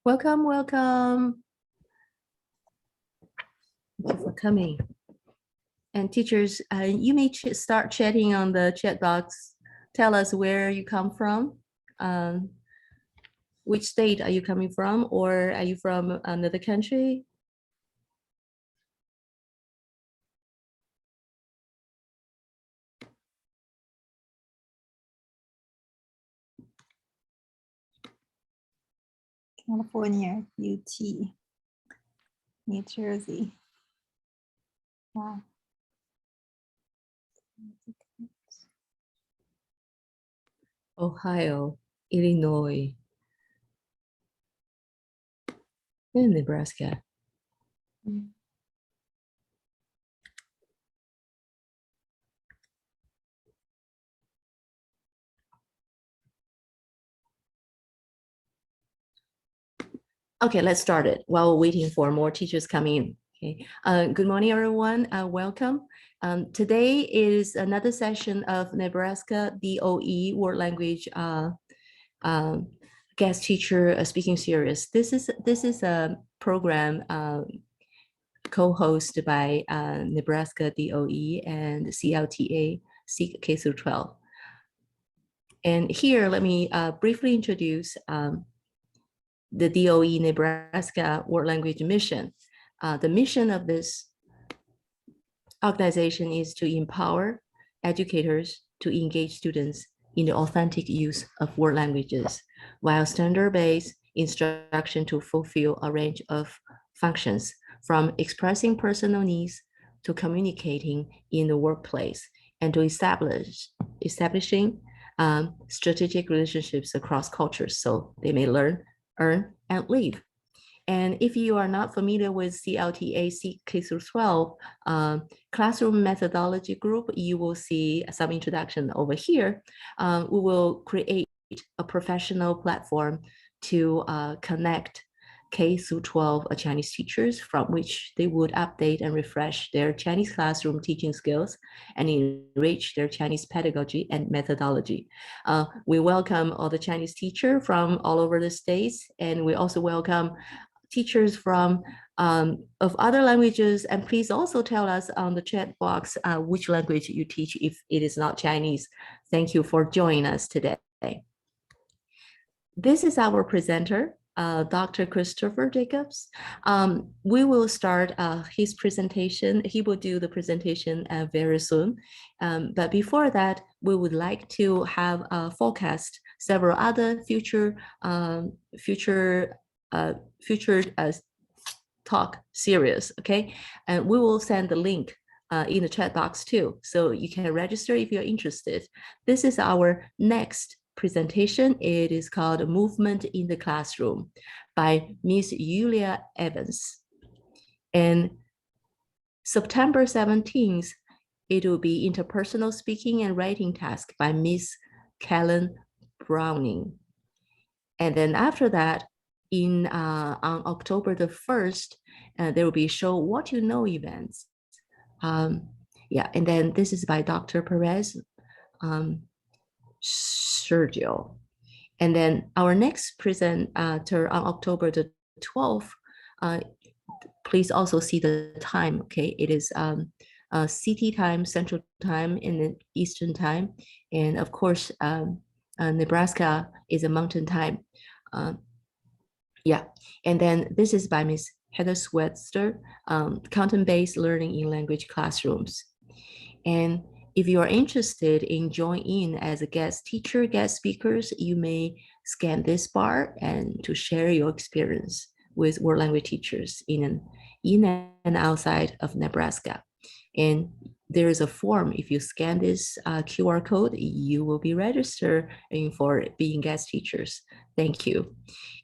Welcome, welcome. Thank you for coming. And teachers, you may start chatting on the chat box. Tell us where you come from. Which state are you coming from, or are you from another country? California, UT, New Jersey. Wow. Ohio, Illinois, and Nebraska. Okay, let's start it while we're waiting for more teachers coming in. Okay. Good morning, everyone. Welcome. Today is another session of Nebraska DOE World Language guest teacher speaking series. This is a program co-hosted by Nebraska DOE and CLTA, K through 12. And here, let me briefly introduce the DOE Nebraska World Language Mission. The mission of this organization is to empower educators to engage students in the authentic use of world languages, while standard-based instruction to fulfill a range of functions, from expressing personal needs to communicating in the workplace, and to establishing strategic relationships across cultures so they may learn, earn, and live. And if you are not familiar with CLTA K through 12 classroom methodology group, you will see some introduction over here. We will create a professional platform to connect K through 12 Chinese teachers, from which they would update and refresh their Chinese classroom teaching skills and enrich their Chinese pedagogy and methodology. We welcome all the Chinese teachers from all over the states, and we also welcome teachers from of other languages. And please also tell us on the chat box which language you teach if it is not Chinese. Thank you for joining us today. This is our presenter, Dr. Christopher Jacobs. We will start his presentation. He will do the presentation very soon. But before that, we would like to have forecast several other future talk series, okay? And we will send the link in the chat box too, so you can register if you're interested. This is our next presentation. It is called Movement in the Classroom by Miss Julia Evans. And September 17th, it will be interpersonal speaking and writing task by Miss Kellen Browning. And then after that, on October the 1st, there will be show what you know events. Yeah, and then this is by Dr. Perez Sergio. And then our next presenter on October the 12th, please also see the time, okay? It is CT time, Central Time, and then Eastern Time. And of course, Nebraska is a Mountain Time. Yeah, and then this is by Miss Heather Swetster, content-based learning in language classrooms. And if you are interested in joining in as a guest teacher, guest speakers, you may scan this bar and to share your experience with world language teachers in and outside of Nebraska. And there is a form. If you scan this QR code, you will be registered for being guest teachers. Thank you.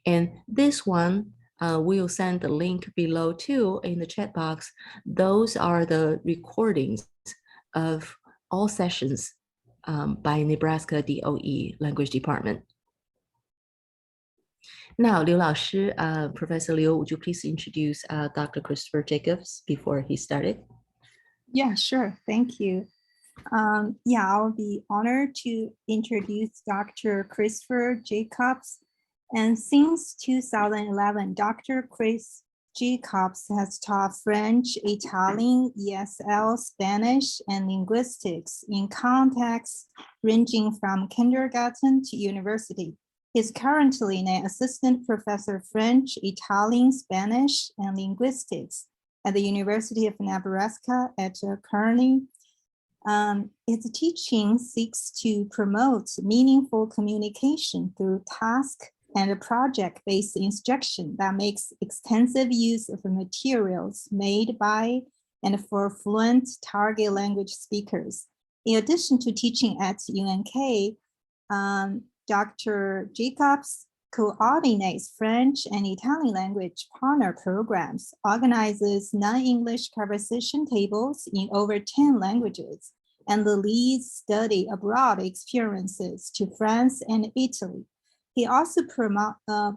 And this one, we'll send the link below too in the chat box. Those are the recordings of all sessions by Nebraska DOE Language Department. Now, Liu 老师, Professor Liu, would you please introduce Dr. Christopher Jacobs before he started? Yeah, sure. Thank you. Yeah, I'll be honored to introduce Dr. Christopher Jacobs. And since 2011, Dr. Chris Jacobs has taught French, Italian, ESL, Spanish, and linguistics in contexts ranging from kindergarten to university. He's currently an assistant professor of French, Italian, Spanish, and linguistics at the University of Nebraska at Kearney. Its teaching seeks to promote meaningful communication through task and project-based instruction that makes extensive use of materials made by and for fluent target language speakers. In addition to teaching at UNK, Dr. Jacobs coordinates French and Italian language partner programs, organizes non-English conversation tables in over 10 languages, and leads study abroad experiences to France and Italy. He also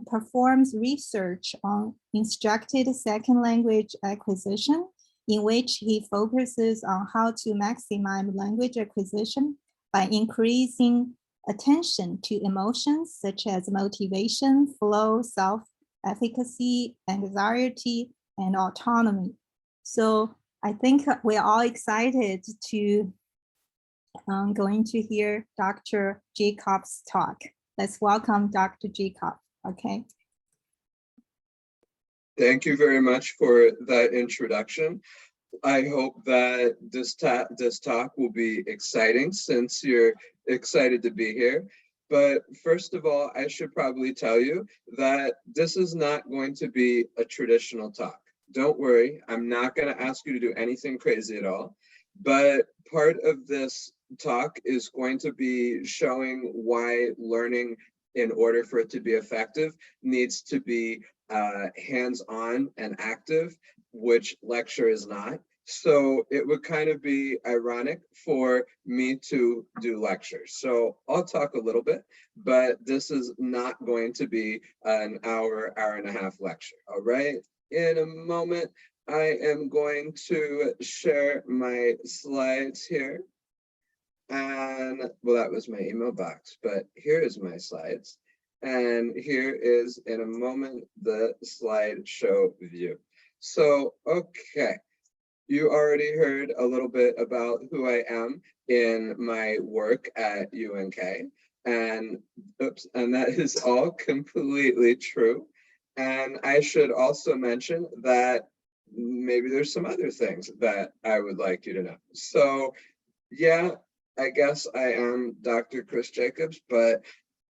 performs research on instructed second language acquisition, in which he focuses on how to maximize language acquisition by increasing attention to emotions such as motivation, flow, self-efficacy, anxiety, and autonomy. So I think we're all excited to going to hear Dr. Jacobs talk. Let's welcome Dr. Jacobs, okay? Thank you very much for that introduction. I hope that this talk will be exciting since you're excited to be here. But first of all, I should probably tell you that this is not going to be a traditional talk. Don't worry, I'm not going to ask you to do anything crazy at all. But part of this talk is going to be showing why learning, in order for it to be effective, needs to be hands-on and active, which lecture is not. So it would kind of be ironic for me to do lectures. So I'll talk a little bit, but this is not going to be an hour and a half lecture, all right? In a moment, I am going to share my slides here. And well, that was my email box, but here is my slides. And here is, in a moment, the slideshow view. So, okay. You already heard a little bit about who I am in my work at UNK, and that is all completely true. And I should also mention that maybe there's some other things that I would like you to know. So yeah, I guess I am Dr. Chris Jacobs, but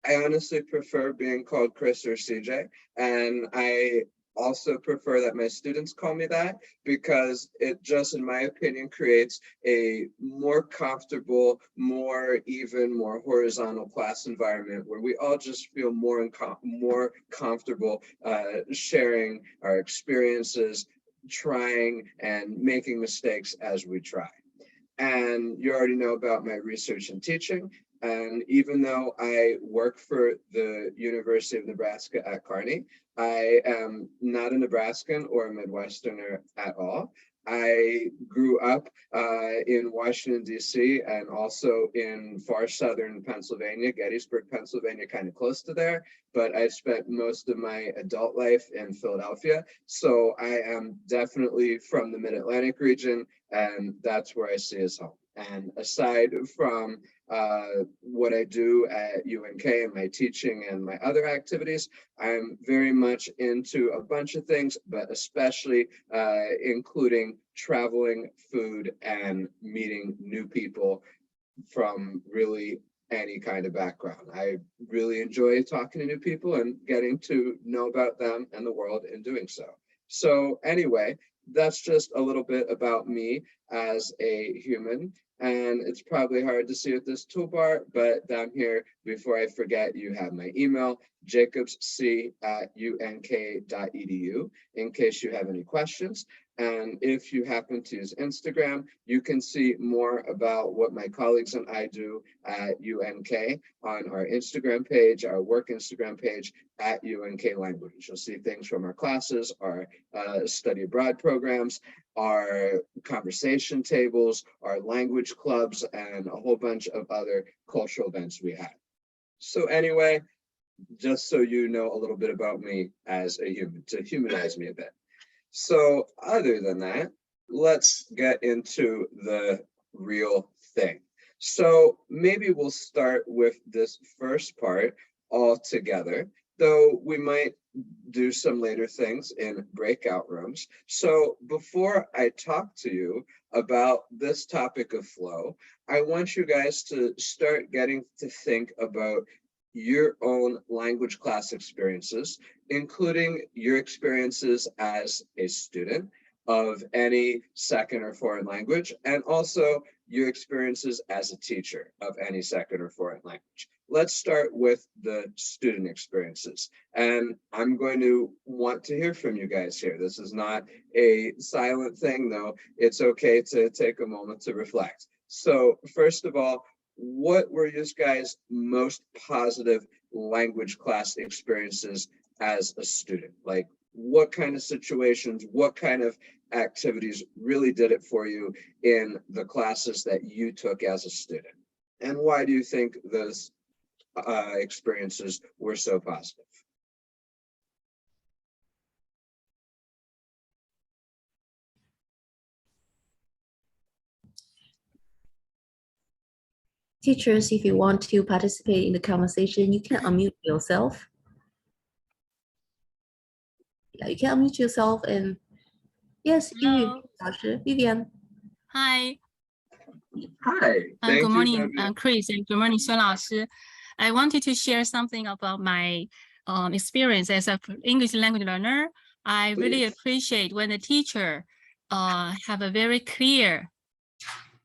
I honestly prefer being called Chris or CJ, and I also prefer that my students call me that because it just, in my opinion, creates a more comfortable, more even, more horizontal class environment where we all just feel more comfortable sharing our experiences, trying and making mistakes as we try. And you already know about my research and teaching. And even though I work for the University of Nebraska at Kearney, I am not a Nebraskan or a Midwesterner at all. I grew up in Washington, D.C. and also in far southern Pennsylvania, Gettysburg, Pennsylvania, kind of close to there. But I spent most of my adult life in Philadelphia. So I am definitely from the Mid-Atlantic region, and that's where I see as home. And aside from what I do at UNK and my teaching and my other activities, I'm very much into a bunch of things, but especially including traveling, food, and meeting new people from really any kind of background. I really enjoy talking to new people and getting to know about them and the world in doing so. So anyway, that's just a little bit about me as a human. And it's probably hard to see with this toolbar, but down here, before I forget, you have my email, jacobsc@unk.edu, in case you have any questions. And if you happen to use Instagram, you can see more about what my colleagues and I do at UNK on our Instagram page, our work Instagram page at UNK Language. You'll see things from our classes, our study abroad programs, our conversation tables, our language clubs, and a whole bunch of other cultural events we have. So anyway, just so you know a little bit about me as a human, to humanize me a bit. So other than that, let's get into the real thing. So maybe we'll start with this first part all together, though we might do some later things in breakout rooms. So before I talk to you about this topic of flow, I want you guys to start getting to think about your own language class experiences, including your experiences as a student of any second or foreign language, and also your experiences as a teacher of any second or foreign language. Let's start with the student experiences. And I'm going to want to hear from you guys here. This is not a silent thing, though. It's okay to take a moment to reflect. So first of all, what were you guys' most positive language class experiences as a student? Like, what kind of situations, what kind of activities really did it for you in the classes that you took as a student? And why do you think those experiences were so positive? Teachers, if you want to participate in the conversation, you can unmute yourself. Yeah, you can unmute yourself and yes, Vivian. Hi. Hi. Good morning, Chris, and good morning, Xuan Laoshi. I wanted to share something about my experience as an English language learner. I really appreciate when the teacher have a very clear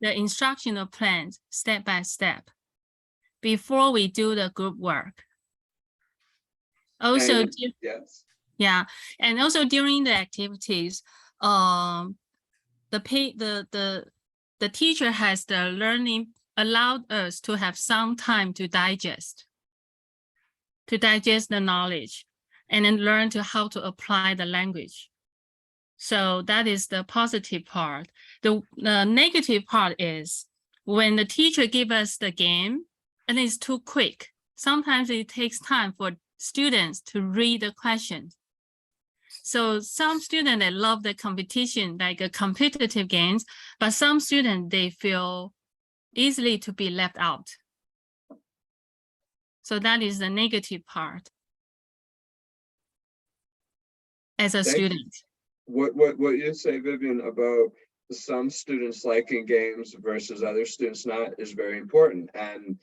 the instructional plans step by step before we do the group work. Also, yes. Yeah, and also during the activities, the teacher has the learning allowed us to have some time to digest the knowledge and then learn to how to apply the language. So that is the positive part. The negative part is when the teacher gives us the game and it's too quick. Sometimes it takes time for students to read the questions. So some students, they love the competition, like a competitive games, but some students, they feel easily to be left out. So that is the negative part as a student. What you say, Vivian, about some students liking games versus other students not is very important. And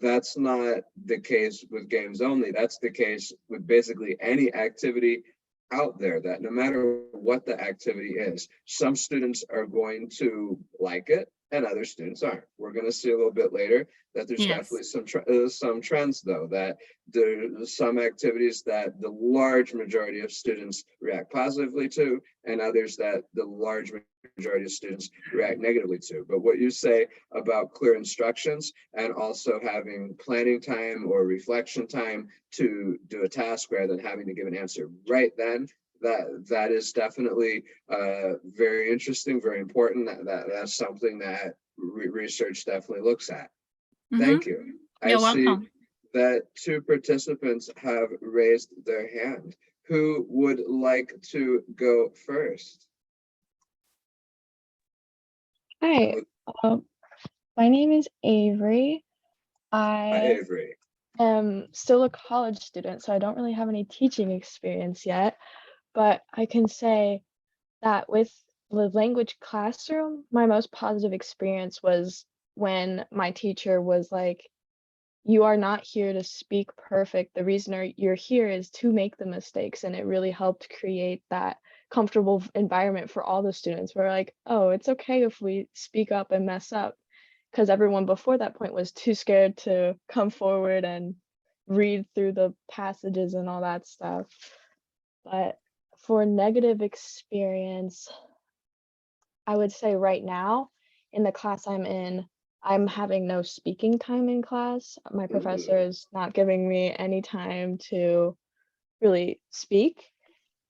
that's not the case with games only. That's the case with basically any activity out there, that no matter what the activity is, some students are going to like it and other students aren't. We're going to see a little bit later that there's definitely some trends, though, that there's some activities that the large majority of students react positively to, and others that the large majority of students react negatively to. But what you say about clear instructions and also having planning time or reflection time to do a task rather than having to give an answer right then, that is definitely very interesting, very important. That's something that research definitely looks at. Thank you. You're welcome. That two participants have raised their hand. Who would like to go first? Hi, my name is Avery. Hi, Avery. Am still a college student, so I don't really have any teaching experience yet, but I can say that with the language classroom, my most positive experience was when my teacher was like, you are not here to speak perfect. The reason you're here is to make the mistakes. And it really helped create that comfortable environment for all the students. We're like, oh, it's okay if we speak up and mess up. Because everyone before that point was too scared to come forward and read through the passages and all that stuff. But for negative experience, I would say right now in the class I'm in, I'm having no speaking time in class. My professor Ooh. is not giving me any time to really speak.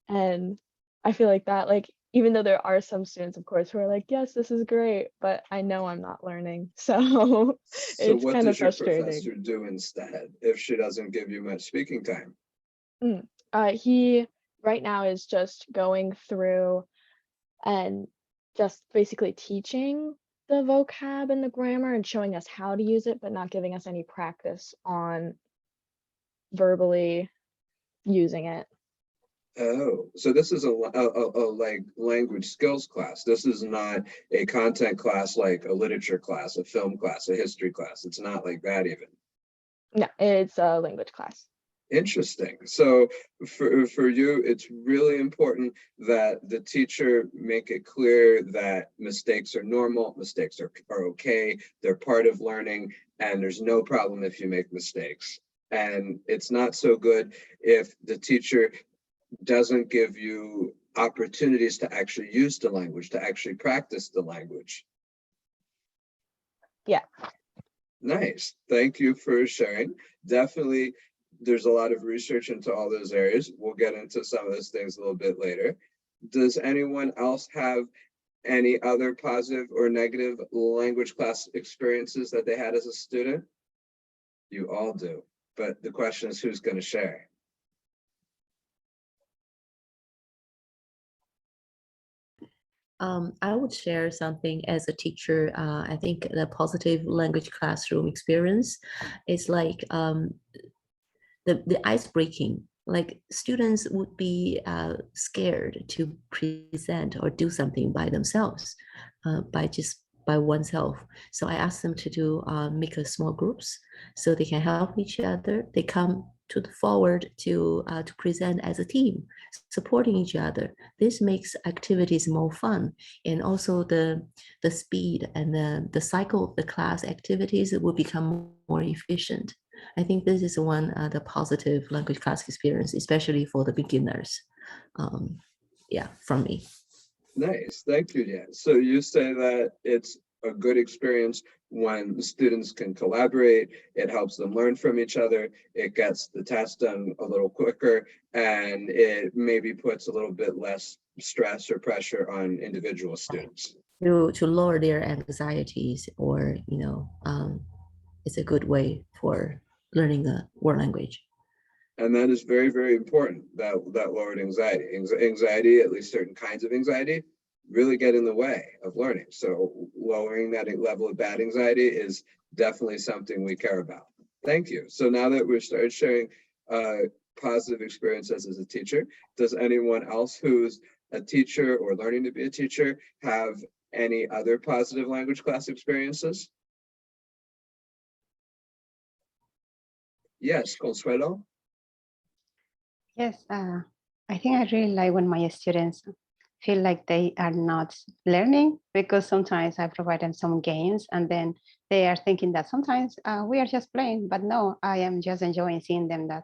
And I feel like that, like, even though there are some students, of course, who are like, yes, this is great, but I know I'm not learning. So So it's what kind of does your frustrating. professor do instead if she doesn't give you much speaking time? He right now is just going through and just basically teaching the vocab and the grammar and showing us how to use it, but not giving us any practice on verbally using it. Oh, so this is a like language skills class. This is not a content class like a literature class, a film class, a history class. It's not like that even. No, it's a language class. Interesting. So for you, it's really important that the teacher make it clear that mistakes are normal, mistakes are okay, they're part of learning, and there's no problem if you make mistakes. And it's not so good if the teacher doesn't give you opportunities to actually use the language, to actually practice the language. Yeah. Nice. Thank you for sharing. Definitely, there's a lot of research into all those areas. We'll get into some of those things a little bit later. Does anyone else have any other positive or negative language class experiences that they had as a student? You all do. But the question is, who's going to share? I would share something as a teacher. I think the positive language classroom experience is like the ice breaking. Like students would be scared to present or do something by themselves, by oneself. So I asked them to do make a small groups so they can help each other. They come to the forward to present as a team, supporting each other. This makes activities more fun, and also the speed and the cycle of the class activities will become more efficient. I think this is one the positive language class experience, especially for the beginners. Yeah, from me. Nice, thank you, Dan. So you say that it's a good experience when the students can collaborate, it helps them learn from each other, it gets the task done a little quicker, and it maybe puts a little bit less stress or pressure on individual students. To lower their anxieties, or it's a good way for learning the world language. And that is very, very important, that lowered anxiety. Anxiety, at least certain kinds of anxiety, really get in the way of learning. So lowering that level of bad anxiety is definitely something we care about. Thank you. So now that we've started sharing positive experiences as a teacher, does anyone else who's a teacher or learning to be a teacher have any other positive language class experiences? Yes, Consuelo? Yes, I think I really like when my students feel like they are not learning, because sometimes I provide them some games and then they are thinking that sometimes we are just playing, but no, I am just enjoying seeing them that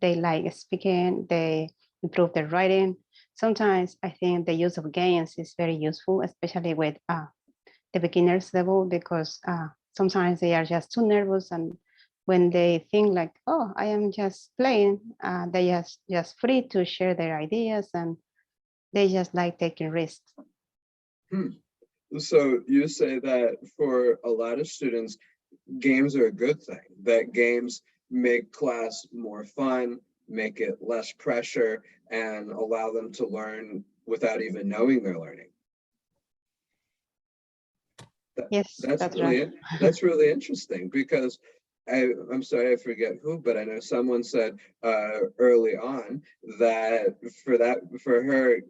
they like speaking, they improve their writing. Sometimes I think the use of games is very useful, especially with the beginners level, because sometimes they are just too nervous, and when they think like, oh, I am just playing, they are just free to share their ideas, and they just like taking risks. So you say that for a lot of students, games are a good thing, that games make class more fun, make it less pressure, and allow them to learn without even knowing they're learning. Yes, that's right. That's really interesting, because I'm sorry, I forget who, but I know someone said early on that for her,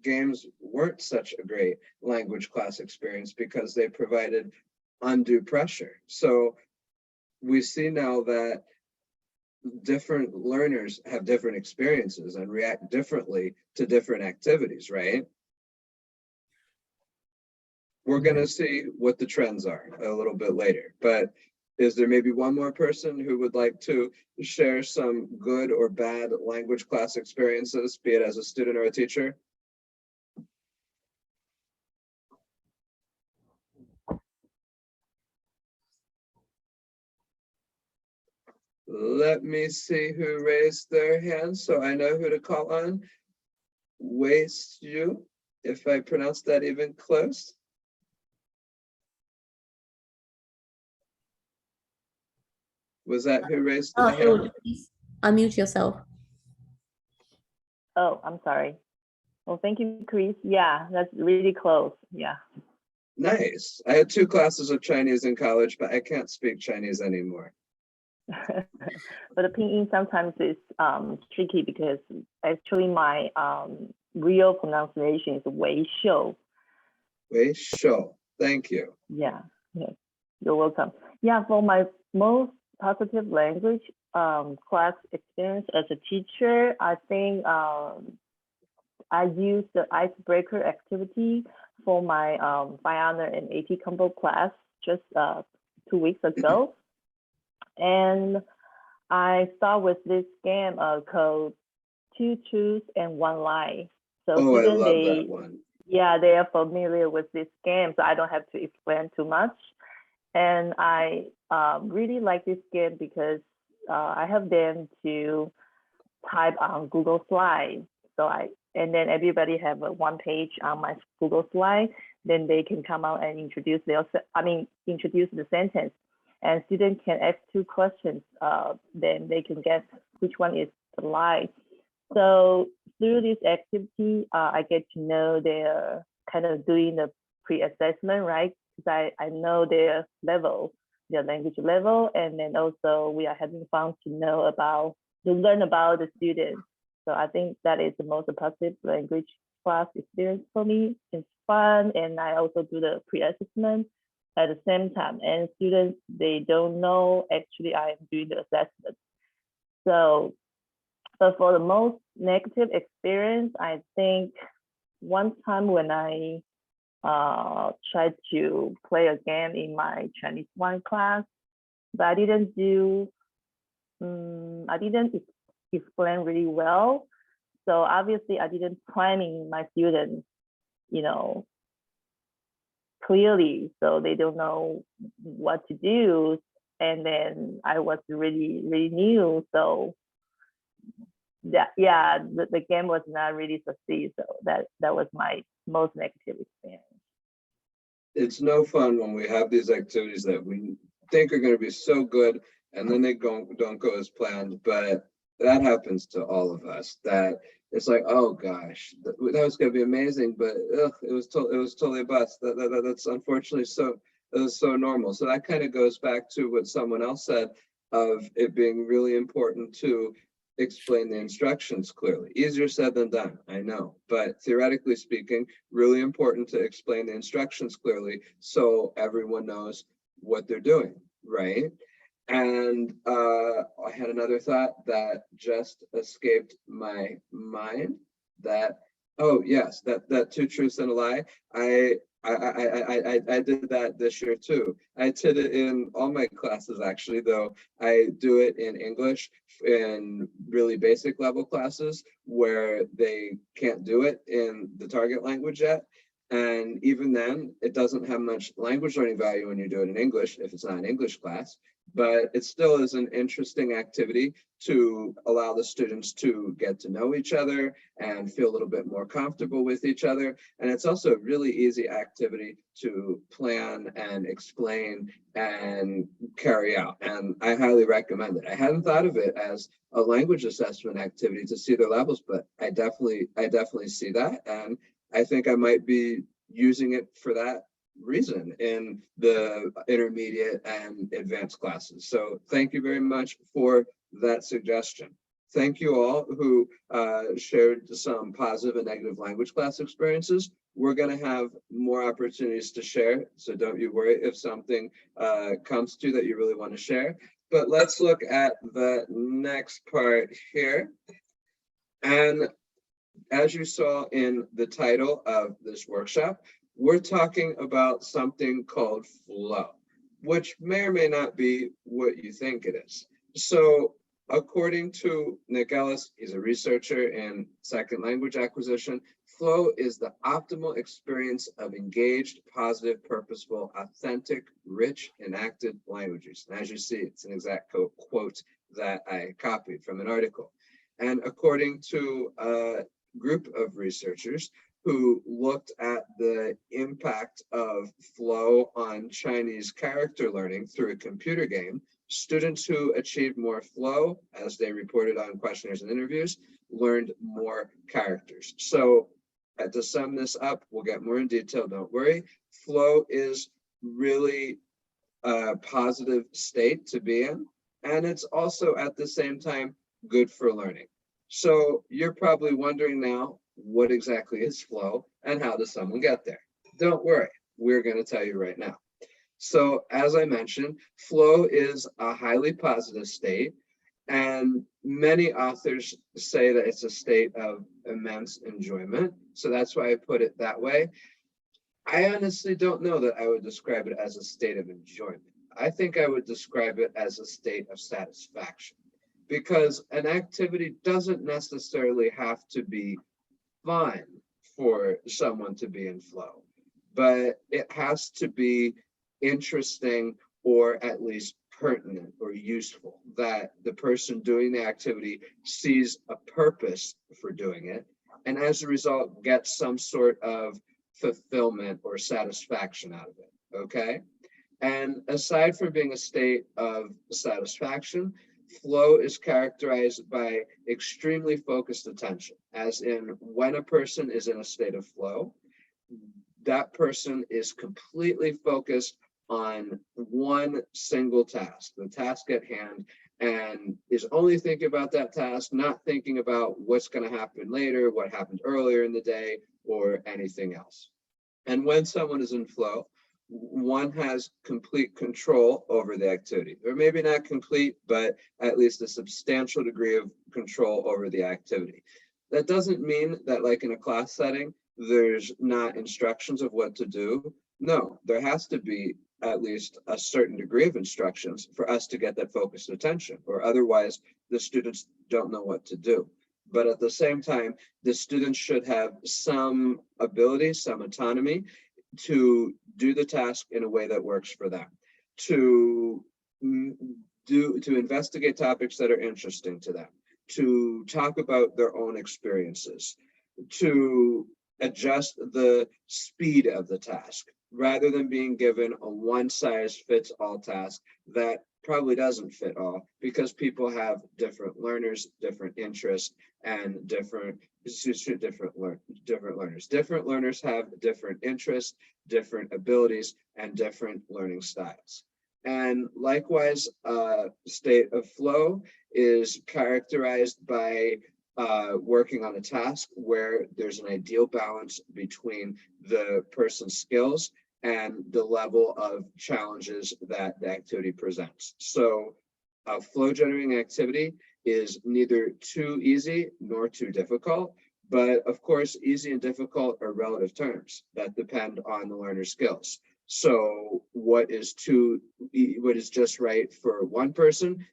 games weren't such a great language class experience because they provided undue pressure. So we see now that different learners have different experiences and react differently to different activities, right? We're going to see what the trends are a little bit later, but is there maybe one more person who would like to share some good or bad language class experiences, be it as a student or a teacher? Let me see who raised their hand so I know who to call on. Waste you, if I pronounced that even close. Was that who raised their hand? Please unmute yourself. Oh, I'm sorry. Well, thank you, Chris. Yeah, that's really close. Yeah. Nice. I had 2 classes of Chinese in college, but I can't speak Chinese anymore. But the pinyin sometimes is tricky because actually my real pronunciation is Wei Shou. Wei Shou. Thank you. Yeah, yeah, you're welcome. Yeah, for my most positive language class experience as a teacher, I think I used the icebreaker activity for my fine honor and AP combo class just 2 weeks ago. And I start with this game called 2 Truths and 1 Lie. So Oh, I students, love that one. yeah, they are familiar with this game, so I don't have to explain too much. And I really like this game because I have them to type on Google Slides. And then everybody have a 1 page on my Google Slide. Then they can come out and introduce the sentence. And students can ask 2 questions. Then they can guess which one is the lie. So through this activity, I get to know they're kind of doing the pre-assessment, right? Because I know their level, their language level, and then also we are having fun to learn about the students. So I think that is the most positive language class experience for me. It's fun, and I also do the pre-assessment at the same time. And students, they don't know actually I am doing the assessment. So, but for the most negative experience, I think one time when I tried to play a game in my Chinese 1 class, but I didn't explain really well. So obviously I didn't plan my students, clearly, so they don't know what to do. And then I was really, really new. So the game was not really succeed. So that was my most negative experience. It's no fun when we have these activities that we think are going to be so good and then they don't go as planned. But that happens to all of us. That it's like, oh gosh, that was going to be amazing, but it was totally a bust. That's unfortunately it was so normal. So that kind of goes back to what someone else said of it being really important to explain the instructions clearly. Easier said than done, I know, but theoretically speaking, really important to explain the instructions clearly so everyone knows what they're doing, right? And I had another thought that just escaped my mind. That, oh yes, that 2 truths and a lie. I did that this year too. I did it in all my classes actually, though I do it in English in really basic level classes where they can't do it in the target language yet. And even then, it doesn't have much language learning value when you do it in English if it's not an English class, but it still is an interesting activity to allow the students to get to know each other and feel a little bit more comfortable with each other. And it's also a really easy activity to plan and explain and carry out. And I highly recommend it. I hadn't thought of it as a language assessment activity to see their levels, but I definitely see that. And I think I might be using it for that reason in the intermediate and advanced classes. So thank you very much for that suggestion. Thank you all who shared some positive and negative language class experiences. We're going to have more opportunities to share, so don't you worry if something comes to that you really want to share. But let's look at the next part here. And as you saw in the title of this workshop, we're talking about something called flow, which may or may not be what you think it is. So according to Nick Ellis, he's a researcher in second language acquisition, flow is the optimal experience of engaged, positive, purposeful, authentic, rich, enacted languages. And as you see, it's an exact quote that I copied from an article. And according to a group of researchers who looked at the impact of flow on Chinese character learning through a computer game, students who achieved more flow, as they reported on questionnaires and interviews, learned more characters. So to sum this up, we'll get more in detail, don't worry. Flow is really a positive state to be in, and it's also at the same time good for learning. So you're probably wondering now, what exactly is flow and how does someone get there? Don't worry, we're going to tell you right now. So as I mentioned, flow is a highly positive state, and many authors say that it's a state of immense enjoyment. So that's why I put it that way. I honestly don't know that I would describe it as a state of enjoyment. I think I would describe it as a state of satisfaction, because an activity doesn't necessarily have to be fun for someone to be in flow, but it has to be interesting or at least pertinent or useful, that the person doing the activity sees a purpose for doing it, and as a result gets some sort of fulfillment or satisfaction out of it, okay? And aside from being a state of satisfaction, flow is characterized by extremely focused attention, as in when a person is in a state of flow, that person is completely focused on one single task, the task at hand, and is only thinking about that task, not thinking about what's going to happen later, what happened earlier in the day, or anything else. And when someone is in flow, one has complete control over the activity, or maybe not complete, but at least a substantial degree of control over the activity. That doesn't mean that, like in a class setting, there's not instructions of what to do. No, there has to be at least a certain degree of instructions for us to get that focused attention, or otherwise the students don't know what to do. But at the same time, the students should have some ability, some autonomy to do the task in a way that works for them, to investigate topics that are interesting to them, to talk about their own experiences, to adjust the speed of the task, rather than being given a one-size-fits-all task that probably doesn't fit all, because people have different learners, different interests, and different learners. Different learners have different interests, different abilities, and different learning styles. And likewise, state of flow is characterized by working on a task where there's an ideal balance between the person's skills and the level of challenges that the activity presents. So a flow generating activity is neither too easy nor too difficult, but of course, easy and difficult are relative terms that depend on the learner's skills. So what is just right for one person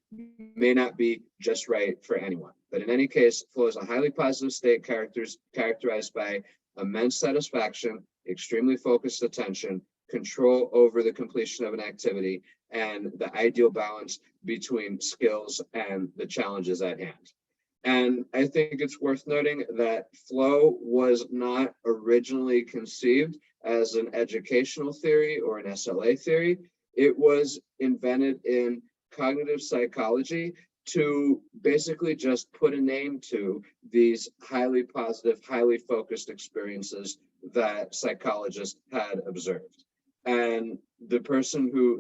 may not be just right for anyone. But in any case, flow is a highly positive state characterized by immense satisfaction, extremely focused attention, control over the completion of an activity, and the ideal balance between skills and the challenges at hand. And I think it's worth noting that flow was not originally conceived as an educational theory or an SLA theory. It was invented in cognitive psychology to basically just put a name to these highly positive, highly focused experiences that psychologists had observed. And the person who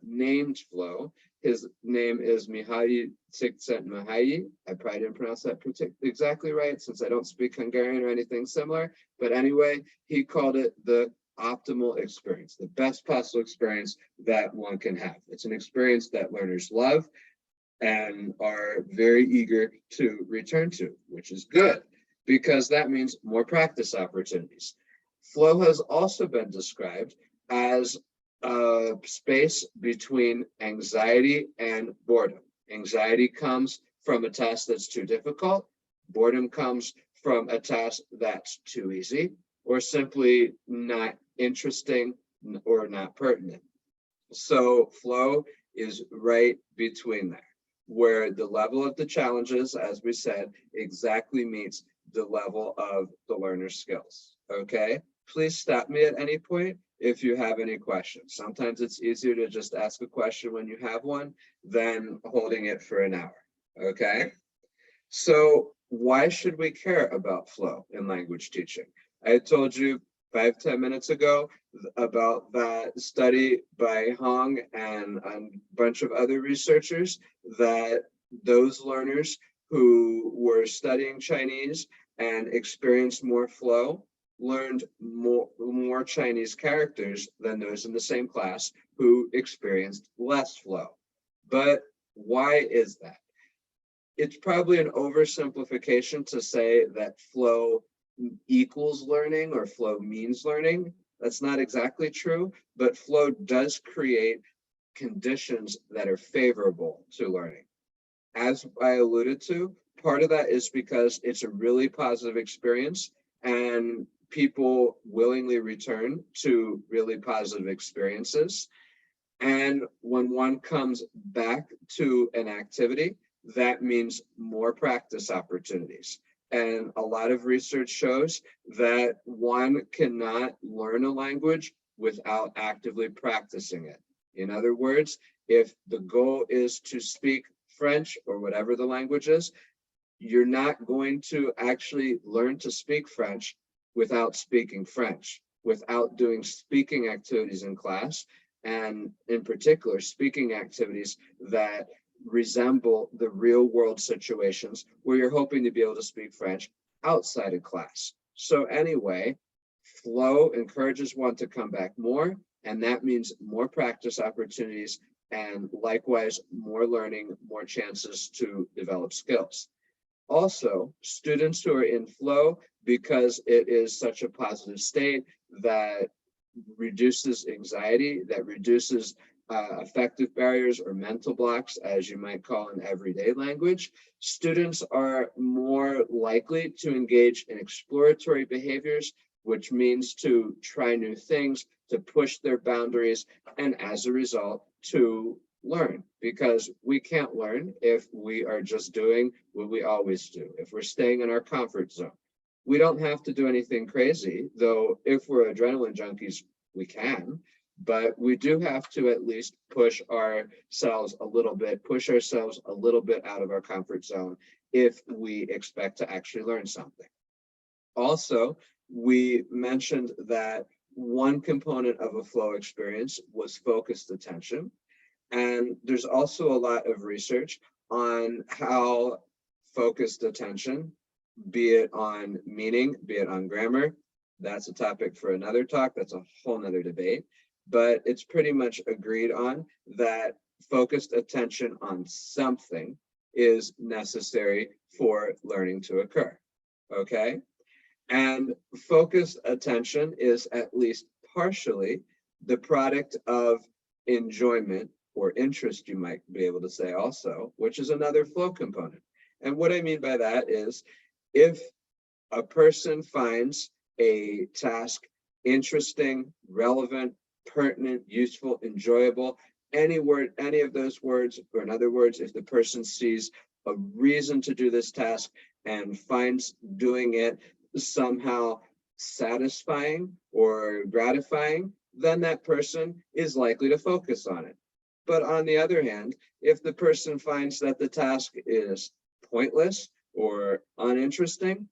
named flow, his name is Mihaly Csikszentmihalyi. I probably didn't pronounce that exactly right, since I don't speak Hungarian or anything similar. But anyway, he called it the optimal experience, the best possible experience that one can have. It's an experience that learners love and are very eager to return to, which is good, because that means more practice opportunities. Flow has also been described as a space between anxiety and boredom. Anxiety comes from a task that's too difficult. Boredom comes from a task that's too easy, or simply not interesting or not pertinent. So flow is right between there, where the level of the challenges, as we said, exactly meets the level of the learner's skills, okay? Please stop me at any point if you have any questions. Sometimes it's easier to just ask a question when you have one than holding it for an hour, okay? So why should we care about flow in language teaching? I told you 5-10 minutes ago about that study by Hong and a bunch of other researchers, that those learners who were studying Chinese and experienced more flow learned more Chinese characters than those in the same class who experienced less flow. But why is that? It's probably an oversimplification to say that flow equals learning or flow means learning. That's not exactly true, but flow does create conditions that are favorable to learning. As I alluded to, part of that is because it's a really positive experience and people willingly return to really positive experiences. And when one comes back to an activity, that means more practice opportunities. And a lot of research shows that one cannot learn a language without actively practicing it. In other words, if the goal is to speak French or whatever the language is, you're not going to actually learn to speak French without speaking French, without doing speaking activities in class, and in particular, speaking activities that resemble the real world situations where you're hoping to be able to speak French outside of class. So anyway, flow encourages one to come back more, and that means more practice opportunities and likewise more learning, more chances to develop skills. Also, students who are in flow, because it is such a positive state that reduces anxiety, that reduces affective barriers or mental blocks, as you might call in everyday language, students are more likely to engage in exploratory behaviors, which means to try new things, to push their boundaries, and as a result, to learn, because we can't learn if we are just doing what we always do, if we're staying in our comfort zone. We don't have to do anything crazy, though if we're adrenaline junkies, we can, but we do have to at least push ourselves a little bit out of our comfort zone if we expect to actually learn something. Also, we mentioned that one component of a flow experience was focused attention. And there's also a lot of research on how focused attention, be it on meaning, be it on grammar, that's a topic for another talk, that's a whole nother debate, but it's pretty much agreed on that focused attention on something is necessary for learning to occur, okay? And focused attention is at least partially the product of enjoyment or interest, you might be able to say also, which is another flow component. And what I mean by that is, if a person finds a task interesting, relevant, pertinent, useful, enjoyable, any of those words, or in other words, if the person sees a reason to do this task and finds doing it somehow satisfying or gratifying, then that person is likely to focus on it. But on the other hand, if the person finds that the task is pointless or uninteresting,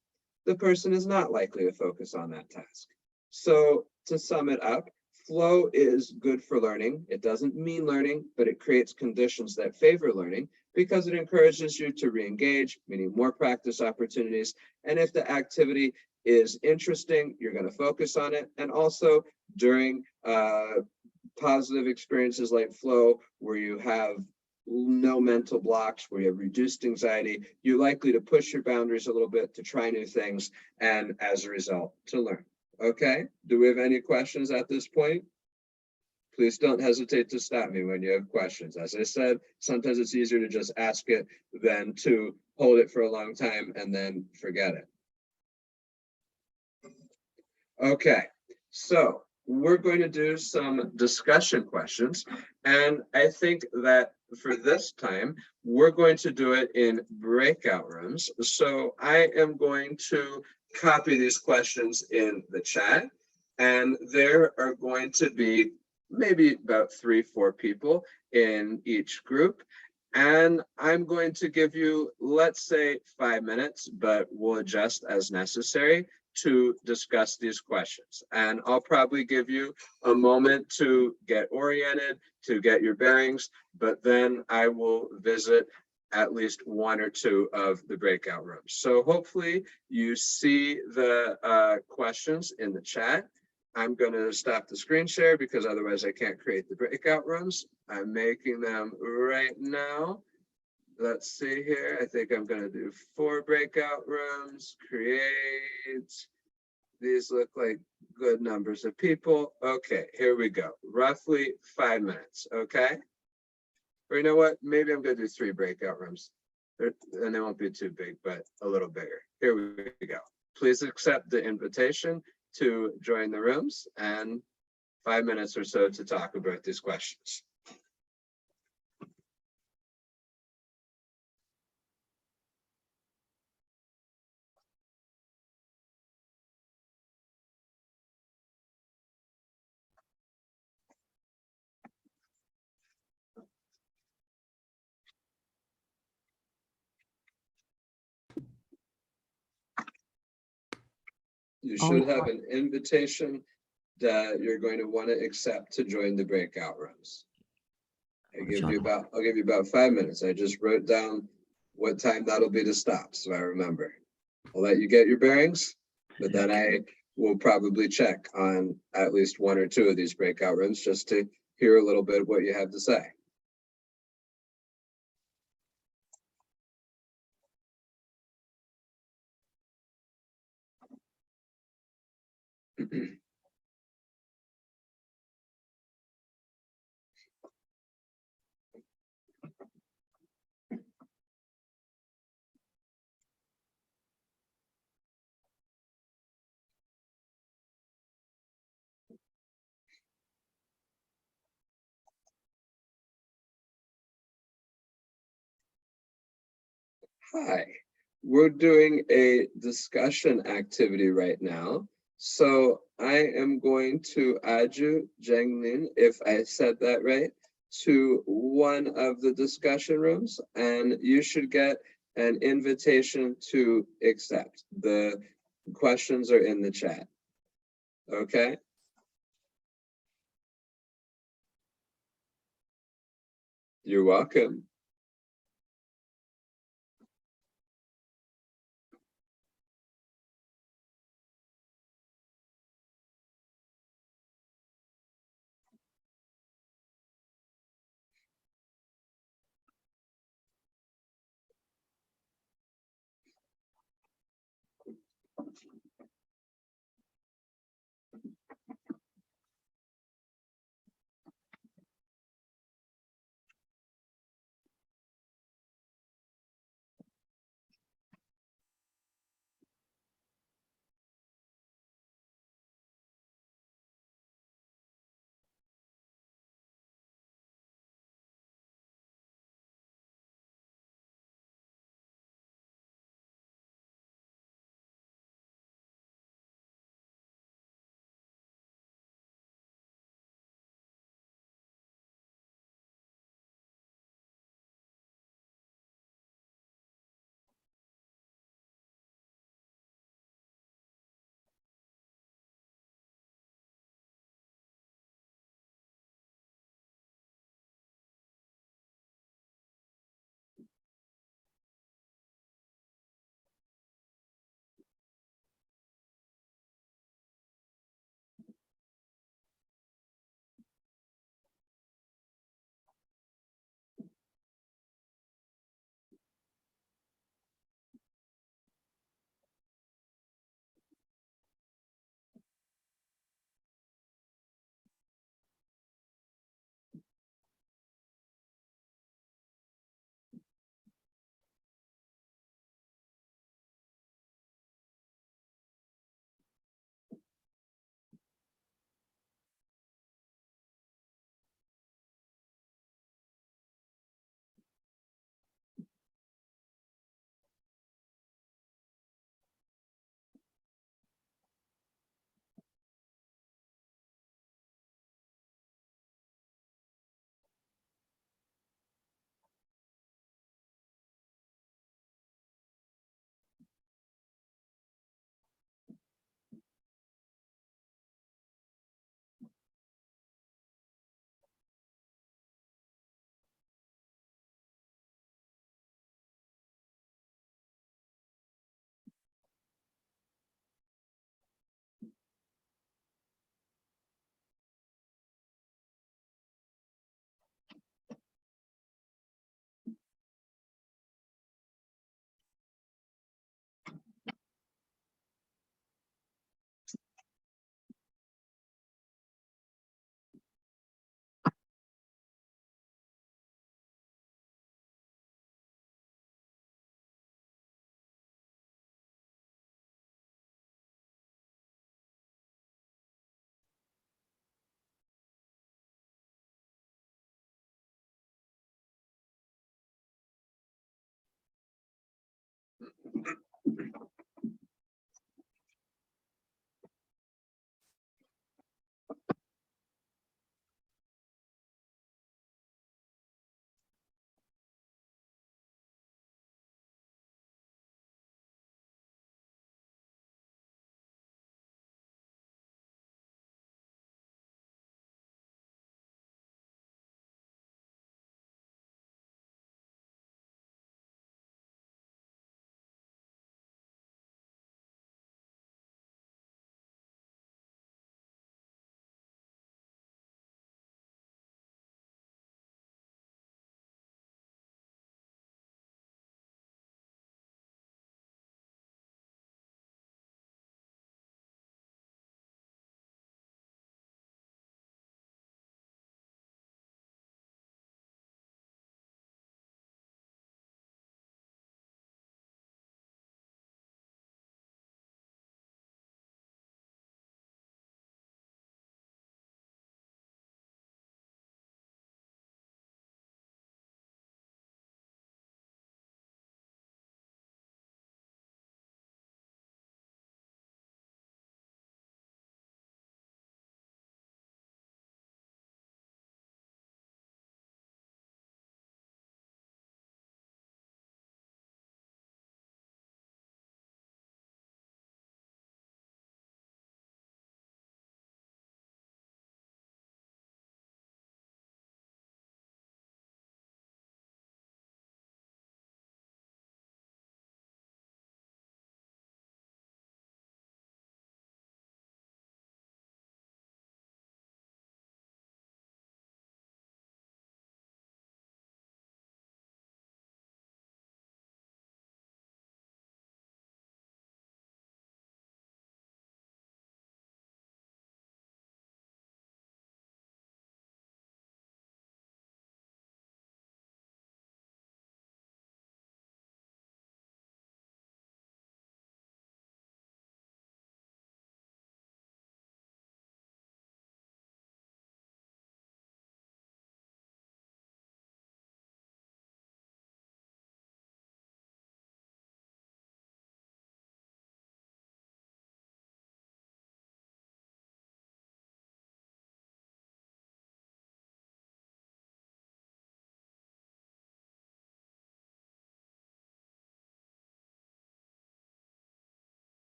the person is not likely to focus on that task. So to sum it up, flow is good for learning. It doesn't mean learning, but it creates conditions that favor learning because it encourages you to re-engage, meaning more practice opportunities. And if the activity is interesting, you're going to focus on it. And also during positive experiences like flow, where you have no mental blocks, where you have reduced anxiety, you're likely to push your boundaries a little bit, to try new things, and as a result, to learn. Okay, do we have any questions at this point? Please don't hesitate to stop me when you have questions. As I said, sometimes it's easier to just ask it than to hold it for a long time and then forget it. Okay, so we're going to do some discussion questions. And I think that for this time, we're going to do it in breakout rooms. So I am going to copy these questions in the chat. And there are going to be maybe about 3-4 people in each group. And I'm going to give you, let's say 5 minutes, but we'll adjust as necessary to discuss these questions. And I'll probably give you a moment to get oriented, to get your bearings, but then I will visit at least 1 or 2 of the breakout rooms. So hopefully you see the questions in the chat. I'm going to stop the screen share because otherwise I can't create the breakout rooms. I'm making them right now. Let's see here. I think I'm going to do 4 breakout rooms, create. These look like good numbers of people. Okay, here we go. Roughly 5 minutes, okay? Or you know what? Maybe I'm going to do 3 breakout rooms. And they won't be too big, but a little bigger. Here we go. Please accept the invitation to join the rooms and 5 minutes or so to talk about these questions. You should have an invitation that you're going to want to accept to join the breakout rooms. I'll give you about 5 minutes. I just wrote down what time that'll be to stop, so I remember. I'll let you get your bearings, but then I will probably check on at least 1 or 2 of these breakout rooms just to hear a little bit of what you have to say. Hi, we're doing a discussion activity right now. So I am going to add you, Jenglin, if I said that right, to one of the discussion rooms, and you should get an invitation to accept. The questions are in the chat. Okay? You're welcome.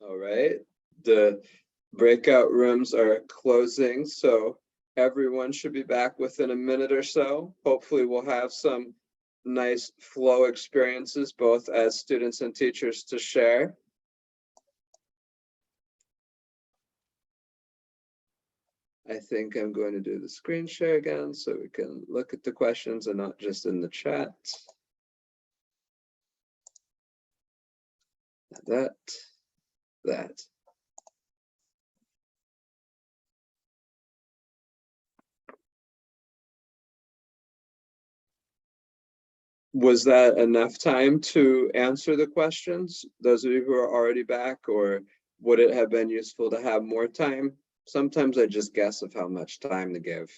All right, the breakout rooms are closing, so everyone should be back within a minute or so. Hopefully we'll have some nice flow experiences, both as students and teachers, to share. I think I'm going to do the screen share again so we can look at the questions and not just in the chat. That. Was that enough time to answer the questions, those of you who are already back, or would it have been useful to have more time? Sometimes I just guess of how much time to give.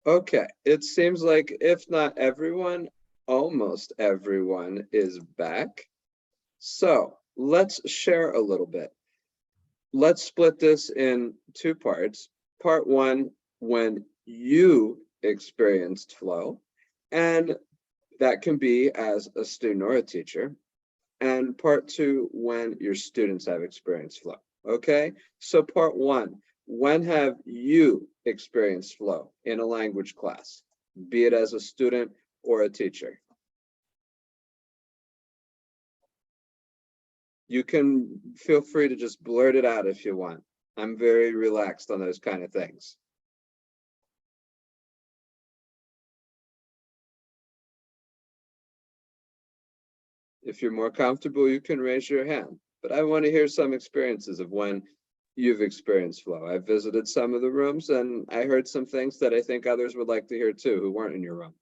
Okay, it seems like if not everyone, almost everyone is back. So let's share a little bit. Let's split this in two parts. Part one, when you experienced flow, and that can be as a student or a teacher. And part two, when your students have experienced flow. Okay, so part one, when have you experienced flow in a language class, be it as a student or a teacher? You can feel free to just blurt it out if you want. I'm very relaxed on those kind of things. If you're more comfortable, you can raise your hand, but I want to hear some experiences of when you've experienced flow. I've visited some of the rooms and I heard some things that I think others would like to hear too, who weren't in your room.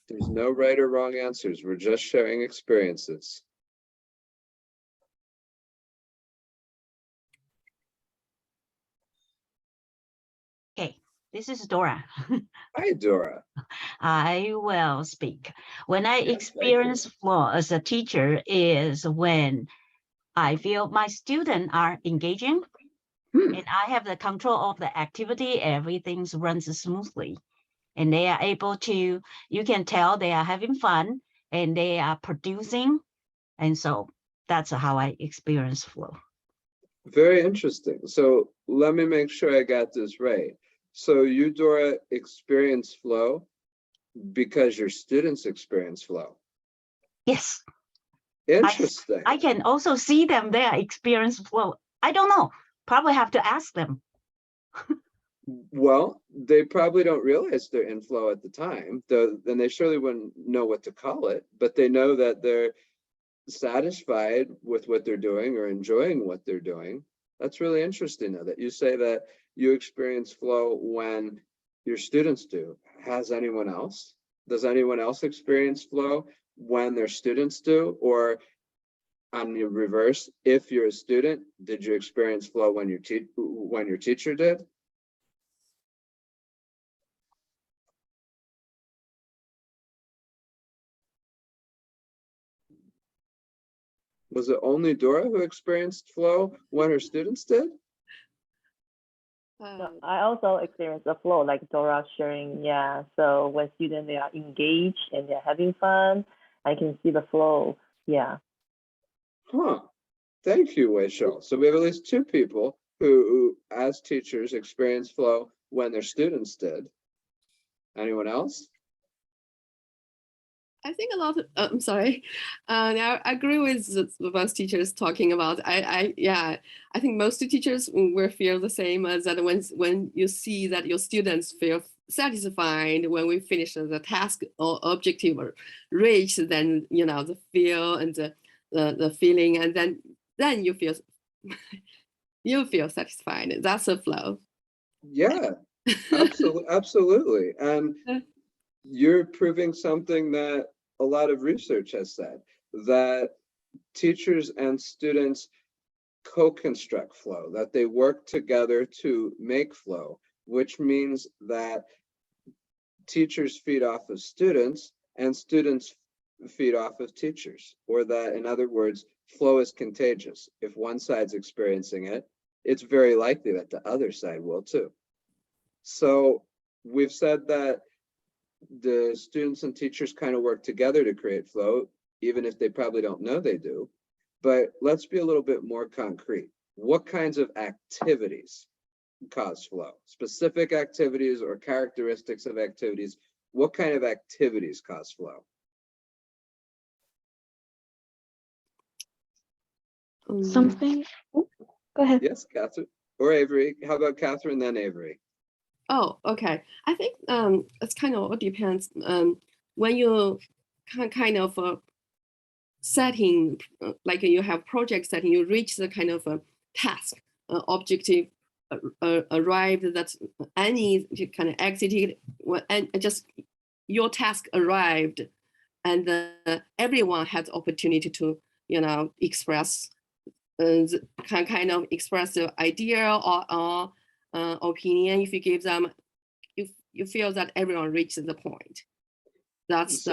There's no right or wrong answers. We're just sharing experiences. Okay, this is Dora. Hi, Dora. I will speak. When I Yes, thank you. experience flow as a teacher is when I feel my students are engaging and I have the control of the activity, everything runs smoothly. And they are able to, you can tell they are having fun and they are producing. And so that's how I experience flow. Very interesting. So let me make sure I got this right. So you, Dora, experience flow because your students experience flow. Yes. Interesting. I can also see them there experience flow. I don't know, probably have to ask them. Well, they probably don't realize they're in flow at the time, though, then they surely wouldn't know what to call it, but they know that they're satisfied with what they're doing or enjoying what they're doing. That's really interesting, though, that you say that you experience flow when your students do. Has anyone else? Does anyone else experience flow when their students do? Or on the reverse, if you're a student, did you experience flow when your teacher did? Was it only Dora who experienced flow when her students did? No, I also experienced a flow like Dora sharing. Yeah, so when students they are engaged and they're having fun, I can see the flow. Yeah. Huh. Thank you, Weishou. So we have at least two people who, as teachers, experienced flow when their students did. Anyone else? I think a lot of, I'm sorry. I agree with the best teachers talking about. Yeah, I think most teachers will feel the same as that when you see that your students feel satisfied when we finish the task or objective or reach, then the feel and the feeling, and then you feel satisfied. That's a flow. Yeah, absolutely. And you're proving something that a lot of research has said, that teachers and students co-construct flow, that they work together to make flow, which means that teachers feed off of students and students feed off of teachers, or that, in other words, flow is contagious. If one side's experiencing it, it's very likely that the other side will too. So we've said that the students and teachers kind of work together to create flow, even if they probably don't know they do. But let's be a little bit more concrete. What kinds of activities cause flow? Specific activities or characteristics of activities. What kind of activities cause flow? Something. Oh, go ahead. Yes, Catherine or Avery. How about Catherine, then Avery? Oh, okay. I think it's kind of all depends. When you kind of setting, like you have project setting, you reach the kind of task objective arrived. That's any kind of exited, and just your task arrived, and everyone has opportunity to express kind of express the idea or opinion. If you give them, you feel that everyone reaches the point. That's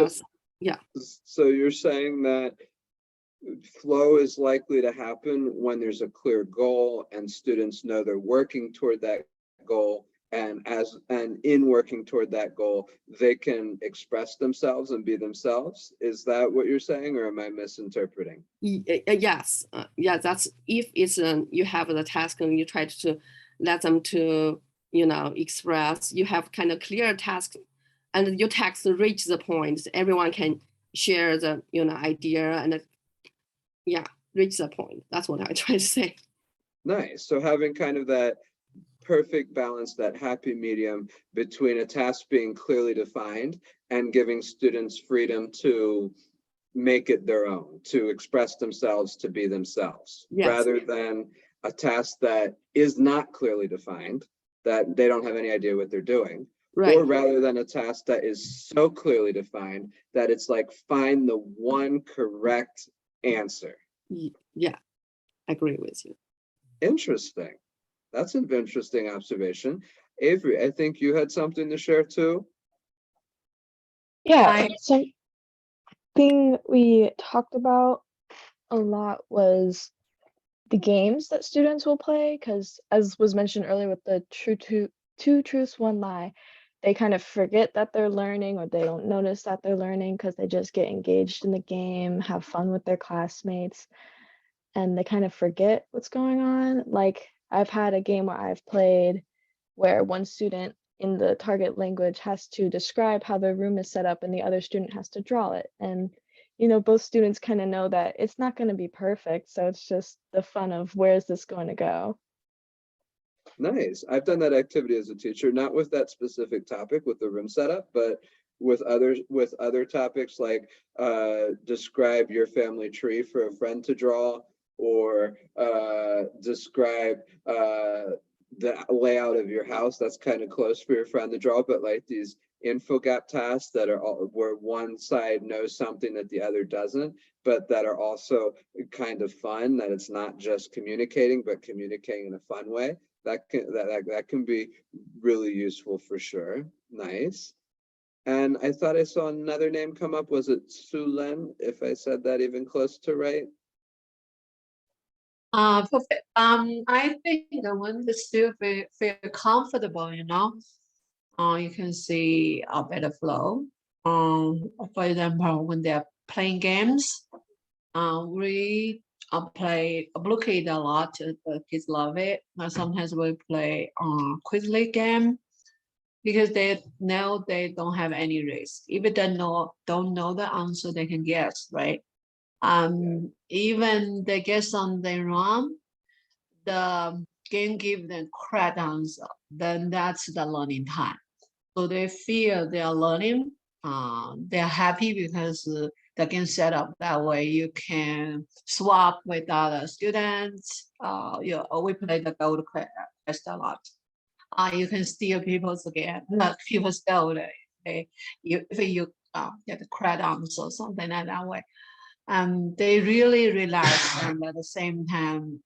yeah. So you're saying that flow is likely to happen when there's a clear goal and students know they're working toward that goal, and in working toward that goal, they can express themselves and be themselves. Is that what you're saying, or am I misinterpreting? Yes, yeah. That's if it's you have the task and you try to let them to express. You have kind of clear task, and your text reach the point. Everyone can share the idea and reach the point. That's what I try to say. Nice. So having kind of that perfect balance, that happy medium between a task being clearly defined and giving students freedom to make it their own, to express themselves, to be themselves, yes, rather than a task that is not clearly defined, that they don't have any idea what they're doing, right. Or rather than a task that is so clearly defined that it's like, find the one correct answer. Yeah, I agree with you. Interesting. That's an interesting observation. Avery, I think you had something to share too. Yeah, something we talked about a lot was the games that students will play, because as was mentioned earlier with the two truths, one lie, they kind of forget that they're learning, or they don't notice that they're learning because they just get engaged in the game, have fun with their classmates, and they kind of forget what's going on. Like I've had a game where I've played where one student in the target language has to describe how their room is set up and the other student has to draw it. And, both students kind of know that it's not going to be perfect. So it's just the fun of where is this going to go? Nice. I've done that activity as a teacher, not with that specific topic with the room setup, but with other topics like describe your family tree for a friend to draw, or describe the layout of your house. That's kind of close for your friend to draw, but like these info gap tasks that are all where one side knows something that the other doesn't, but that are also kind of fun, that it's not just communicating, but communicating in a fun way. That can be really useful for sure. Nice. And I thought I saw another name come up. Was it Sulen, if I said that even close to right? Perfect. I think that when the student feel comfortable, you can see a better flow. For example, when they're playing games, we play Blockade a lot. The kids love it. But sometimes we play Quizlet game because they know they don't have any risk. If they don't know the answer, they can guess, right? Even they get something wrong, the game give them correct answer, then that's the learning time. So they feel they are learning. They're happy because the game set up that way. You can swap with other students. We play the gold quest a lot. You can steal people's game, people's gold. If you get the correct answer, something like that way. They really relax, and at the same time,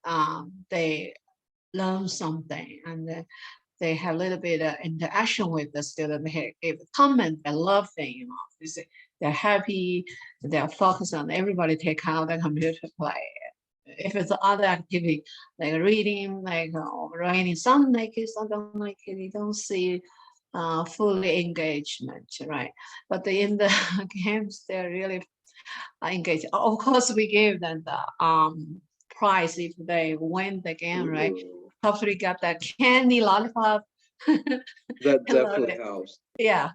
they learn something, and they have a little bit of interaction with the student, they give comment, they love them, they say they're happy, they're focused on everybody take out the computer to play. If it's other activity like reading, like writing, some like it, some don't like it, you don't see fully engagement, right? But in the games, they're really engaged. Of course, we give them the prize if they win the game, right? Ooh, Hopefully got that candy lollipop. that I love definitely it. helps. Yeah,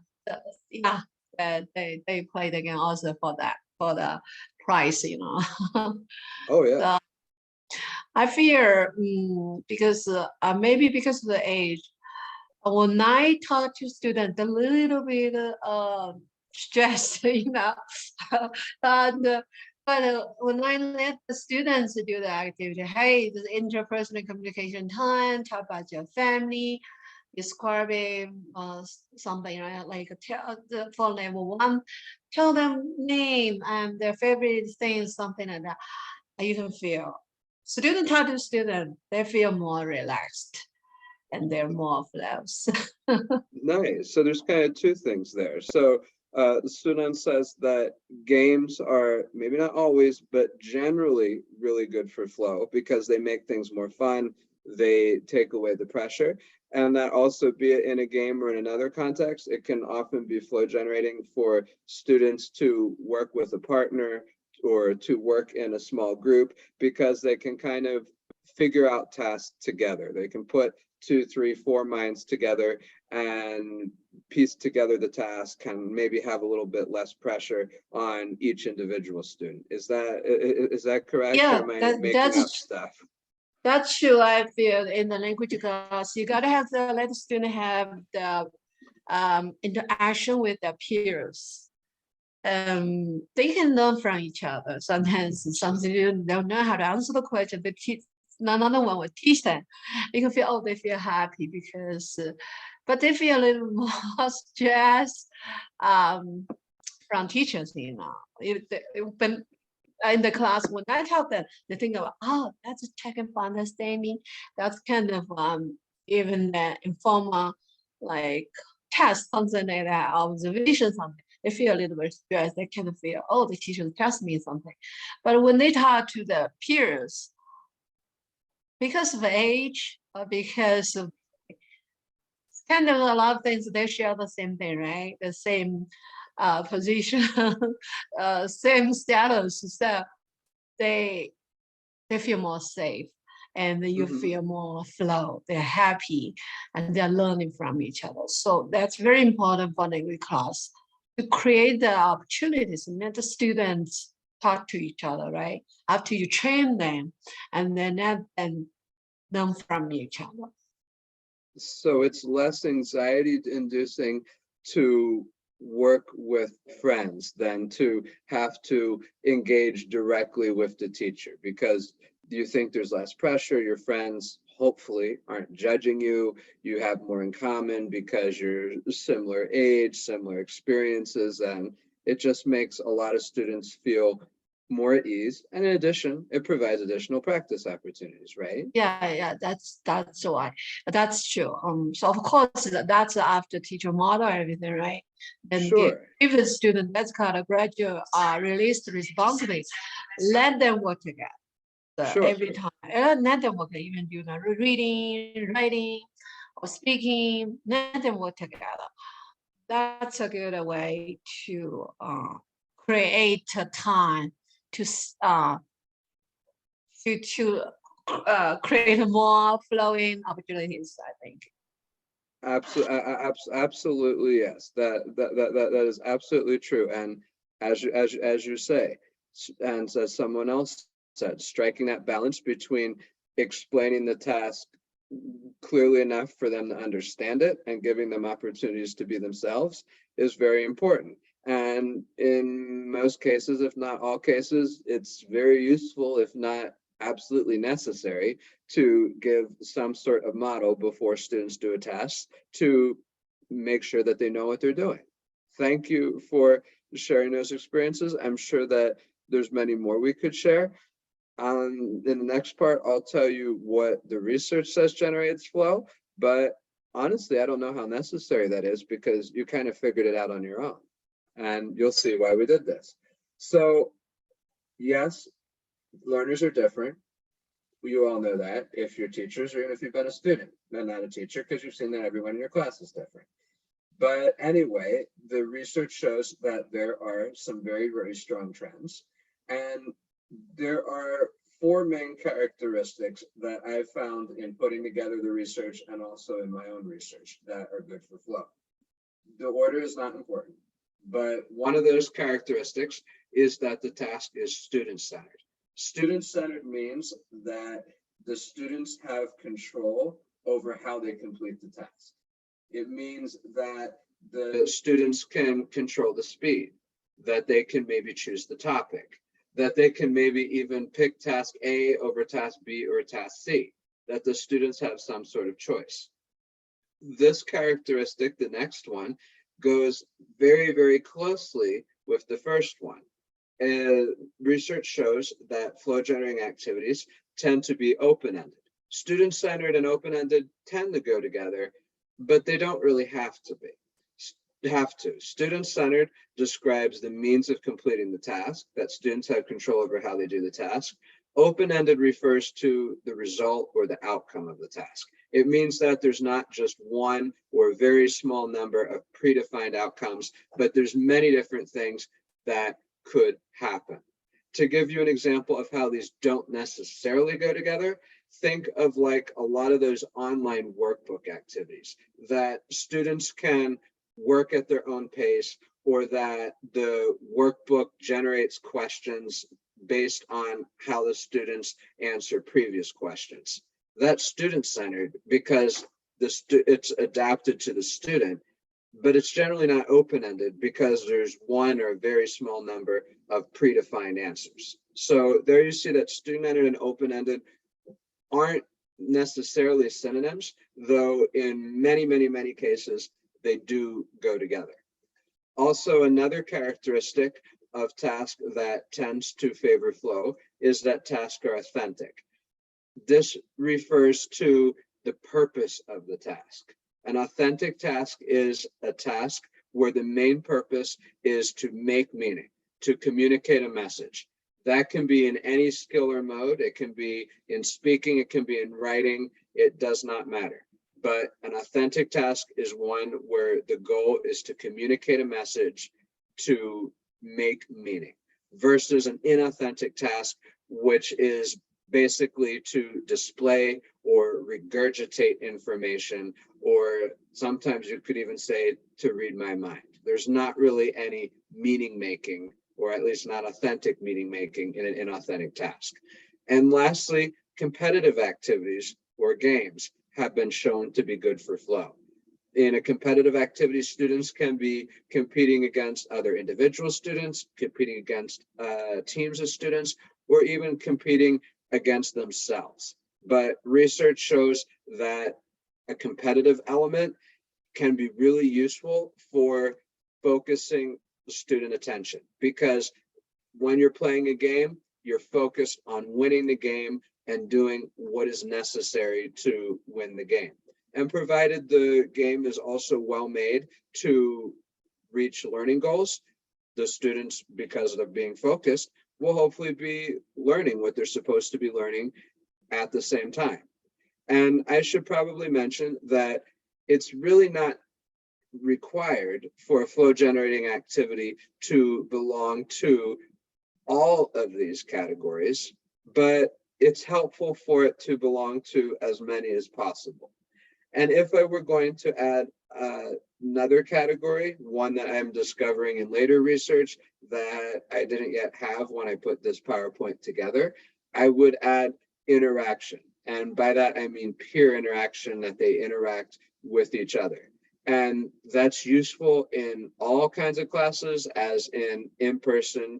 yeah. They play the game also for that, for the prize, Oh yeah. So I fear because maybe because of the age, when I talk to students a little bit stressed, and when I let the students do the activity, hey, this interpersonal communication time, talk about your family, describing something, right? Like tell for level 1, tell them name and their favorite things, something like that. You can feel student talk to student, they feel more relaxed and they're more flows. Nice. So there's kind of two things there. So the student says that games are maybe not always, but generally really good for flow because they make things more fun. They take away the pressure. And that also, be it in a game or in another context, it can often be flow generating for students to work with a partner or to work in a small group because they can kind of figure out tasks together. They can put 2, 3, 4 minds together and piece together the task and maybe have a little bit less pressure on each individual student. Is that correct? Yeah, or am I making up stuff? That's true. I feel in the language class, you gotta have the let the student have the interaction with their peers. They can learn from each other. Sometimes some students don't know how to answer the question. They teach another one will teach them. You can feel, oh, they feel happy because, but they feel a little more stress from teachers. When in the class, when I tell them, they think about, oh, that's a checking for understanding. That's kind of even the informal like test, something like that, observation, something. They feel a little bit stressed. They kind of feel, oh, the teacher tells me something. But when they talk to the peers, because of age or because of kind of a lot of things, they share the same thing, right? The same position, same status. So they feel more safe and you feel more flow. They're happy and they're learning from each other. So that's very important for language class to create the opportunities and let the students talk to each other, right? After you train them and then learn from each other. So it's less anxiety inducing to work with friends than to have to engage directly with the teacher because you think there's less pressure. Your friends hopefully aren't judging you. You have more in common because you're similar age, similar experiences, and it just makes a lot of students feel more at ease. And in addition, it provides additional practice opportunities, right? Yeah, that's why. That's true. So of course that's after teacher model everything, right? Then give the student, that's called a gradual released responsibility. Let them work together every time. Let them work, even do the reading, writing, or speaking. Let them work together. That's a good way to create a time to create more flowing opportunities, I think. Absolutely, yes. That is absolutely true. And as you say, and as someone else said, striking that balance between explaining the task clearly enough for them to understand it and giving them opportunities to be themselves is very important. And in most cases, if not all cases, it's very useful, if not absolutely necessary, to give some sort of model before students do a test to make sure that they know what they're doing. Thank you for sharing those experiences. I'm sure that there's many more we could share. In the next part, I'll tell you what the research says generates flow, but honestly, I don't know how necessary that is because you kind of figured it out on your own. And you'll see why we did this. So yes, learners are different. You all know that if you're teachers or even if you've been a student. I'm not a teacher because you've seen that everyone in your class is different. But anyway, the research shows that there are some very, very strong trends. And there are four main characteristics that I've found in putting together the research and also in my own research that are good for flow. The order is not important, but one of those characteristics is that the task is student-centered. Student-centered means that the students have control over how they complete the task. It means that the students can control the speed, that they can maybe choose the topic, that they can maybe even pick task A over task B or task C, that the students have some sort of choice. This characteristic, the next one, goes very, very closely with the first one. Research shows that flow generating activities tend to be open-ended. Student-centered and open-ended tend to go together, but they don't really have to be. Student-centered describes the means of completing the task, that students have control over how they do the task. Open-ended refers to the result or the outcome of the task. It means that there's not just one or a very small number of predefined outcomes, but there's many different things that could happen. To give you an example of how these don't necessarily go together, think of like a lot of those online workbook activities that students can work at their own pace, or that the workbook generates questions based on how the students answer previous questions. That's student-centered because it's adapted to the student, but it's generally not open-ended because there's one or a very small number of predefined answers. So there you see that student-ended and open-ended aren't necessarily synonyms, though in many, many, many cases, they do go together. Also, another characteristic of task that tends to favor flow is that tasks are authentic. This refers to the purpose of the task. An authentic task is a task where the main purpose is to make meaning, to communicate a message. That can be in any skill or mode. It can be in speaking, it can be in writing, it does not matter. But an authentic task is one where the goal is to communicate a message, to make meaning, versus an inauthentic task, which is basically to display or regurgitate information, or sometimes you could even say to read my mind. There's not really any meaning making, or at least not authentic meaning making in an inauthentic task. And lastly, competitive activities or games have been shown to be good for flow. In a competitive activity, students can be competing against other individual students, competing against teams of students, or even competing against themselves. But research shows that a competitive element can be really useful for focusing student attention, because when you're playing a game, you're focused on winning the game and doing what is necessary to win the game. And provided the game is also well made to reach learning goals, the students, because of being focused, will hopefully be learning what they're supposed to be learning at the same time. And I should probably mention that it's really not required for a flow generating activity to belong to all of these categories, but it's helpful for it to belong to as many as possible. And if I were going to add another category, one that I'm discovering in later research that I didn't yet have when I put this PowerPoint together, I would add interaction. And by that, I mean peer interaction, that they interact with each other. And that's useful in all kinds of classes, as in-person,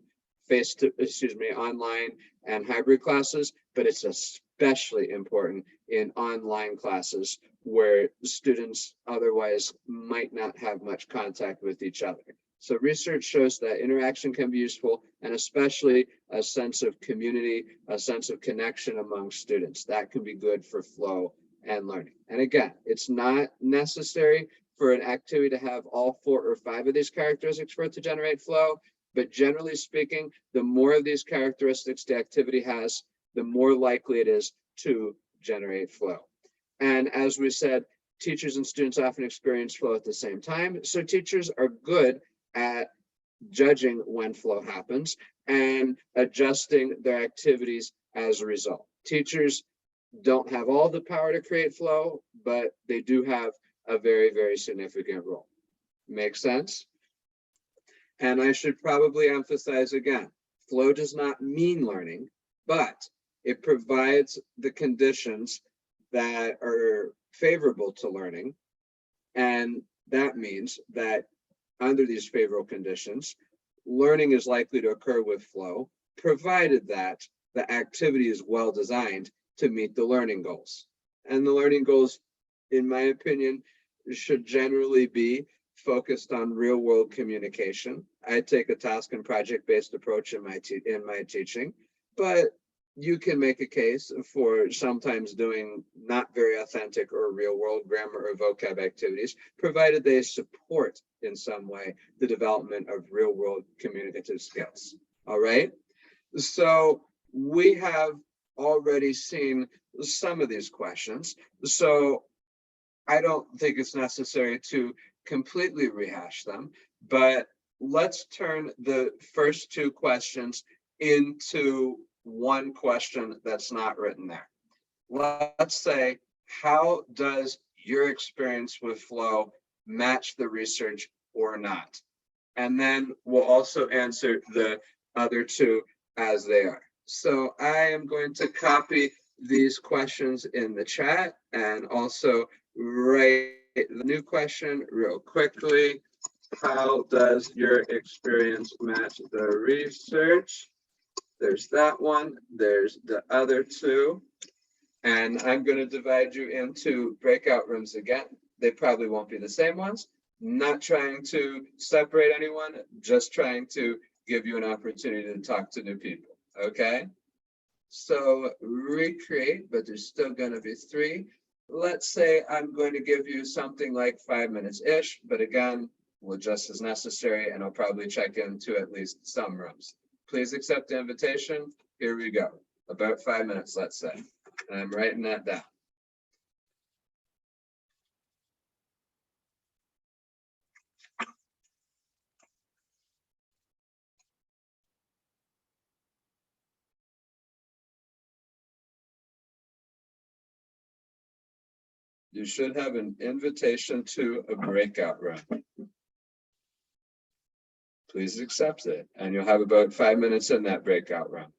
online and hybrid classes, but it's especially important in online classes where students otherwise might not have much contact with each other. So research shows that interaction can be useful, and especially a sense of community, a sense of connection among students. That can be good for flow and learning. And again, it's not necessary for an activity to have all 4 or 5 of these characteristics for it to generate flow. But generally speaking, the more of these characteristics the activity has, the more likely it is to generate flow. And as we said, teachers and students often experience flow at the same time. So teachers are good at judging when flow happens and adjusting their activities as a result. Teachers don't have all the power to create flow, but they do have a very, very significant role. Make sense? And I should probably emphasize again, flow does not mean learning, but it provides the conditions that are favorable to learning. And that means that under these favorable conditions, learning is likely to occur with flow, provided that the activity is well designed to meet the learning goals. And the learning goals, in my opinion, should generally be focused on real world communication. I take a task and project based approach in my teaching, but you can make a case for sometimes doing not very authentic or real world grammar or vocab activities, provided they support in some way the development of real world communicative skills. All right. So we have already seen some of these questions. So I don't think it's necessary to completely rehash them, but let's turn the first 2 questions into one question that's not written there. Let's say, how does your experience with flow match the research or not? And then we'll also answer the other 2 as they are. So I am going to copy these questions in the chat and also write the new question real quickly. How does your experience match the research? There's that one. There's the other 2. And I'm going to divide you into breakout rooms again. They probably won't be the same ones. Not trying to separate anyone, just trying to give you an opportunity to talk to new people. Okay? So recreate, but there's still going to be 3. Let's say I'm going to give you something like 5 minutes-ish, but again, we'll adjust as necessary, and I'll probably check into at least some rooms. Please accept the invitation. Here we go. About 5 minutes, let's say. And I'm writing that down. You should have an invitation to a breakout room. Please accept it, and you'll have about 5 minutes in that breakout room.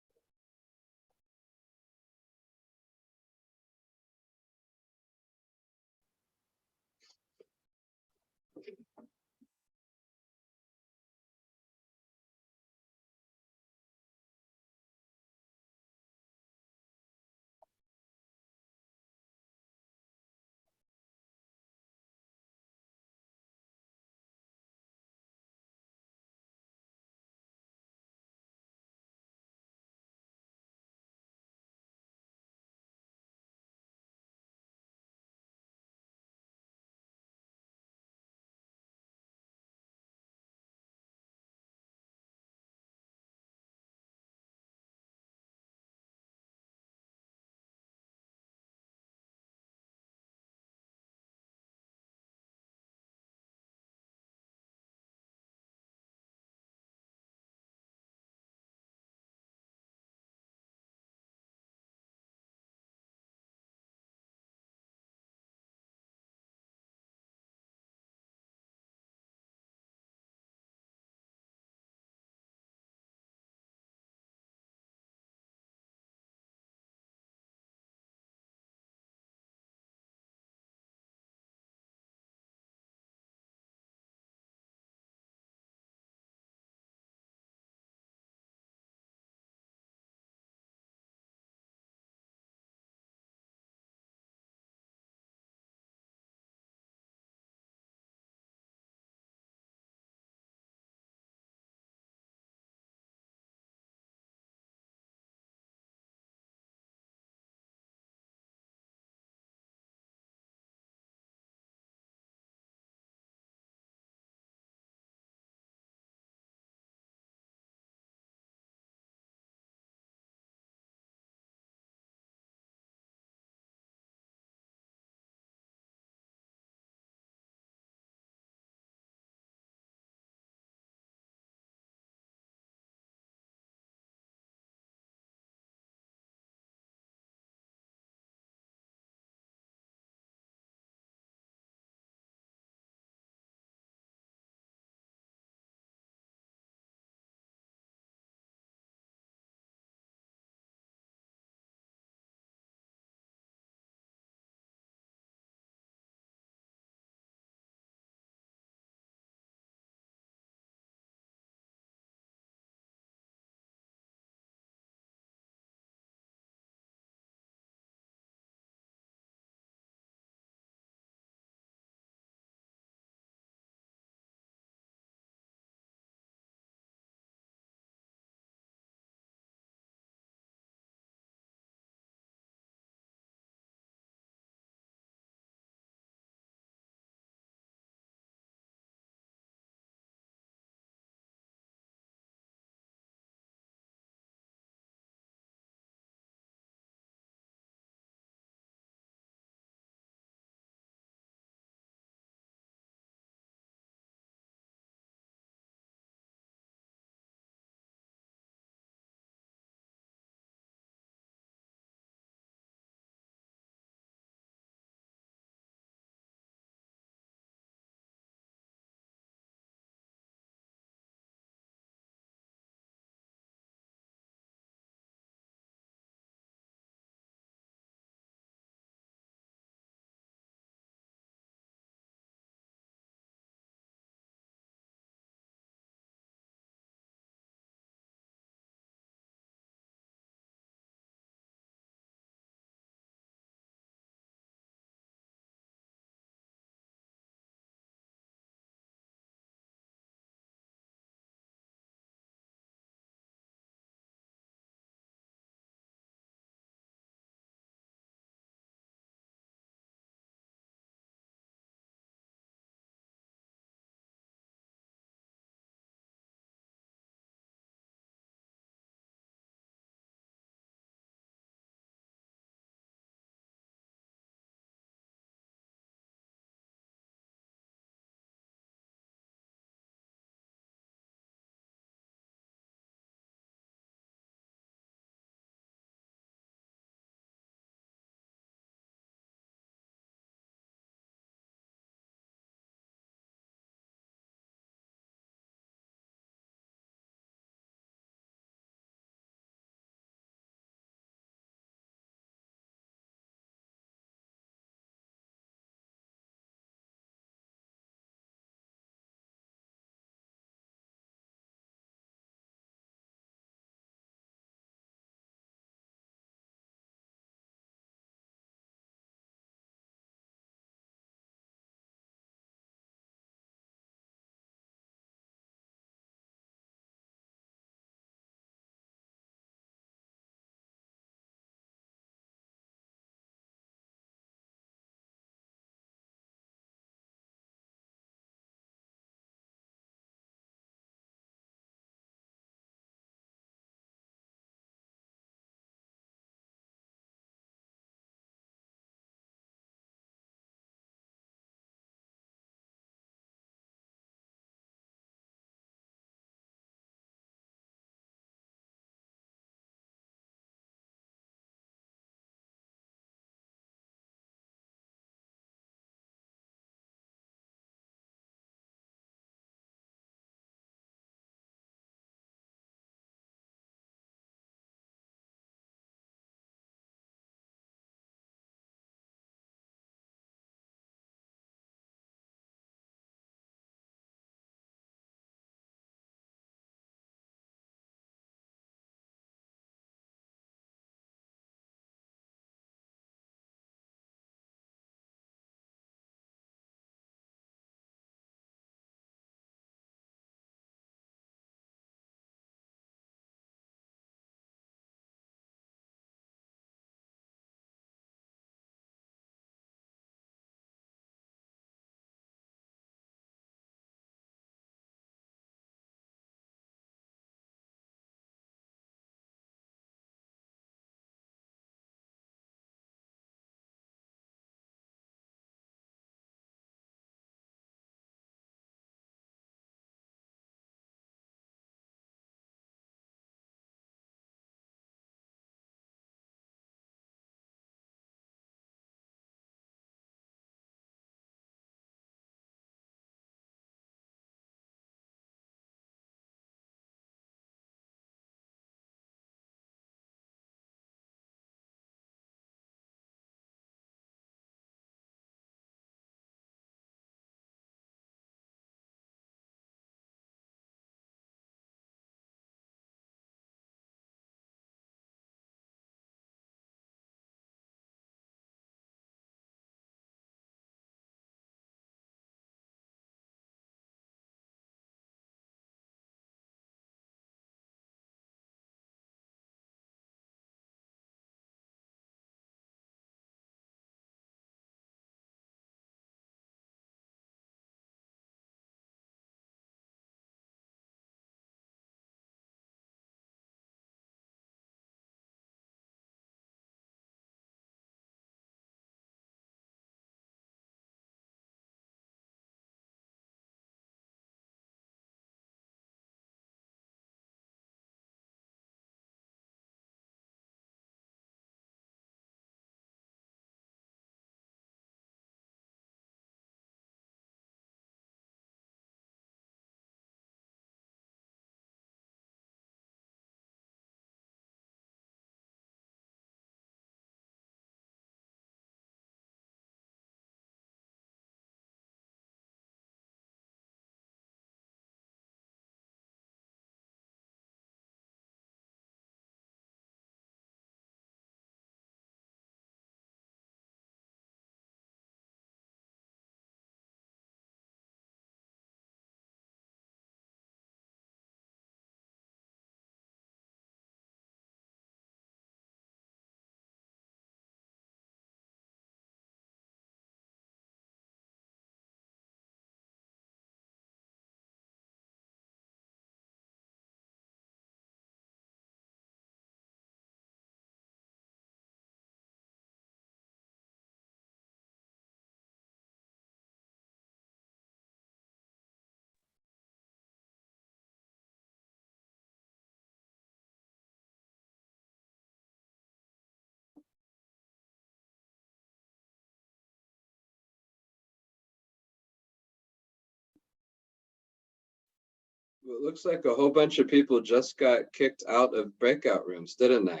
Well, it looks like a whole bunch of people just got kicked out of breakout rooms, didn't they?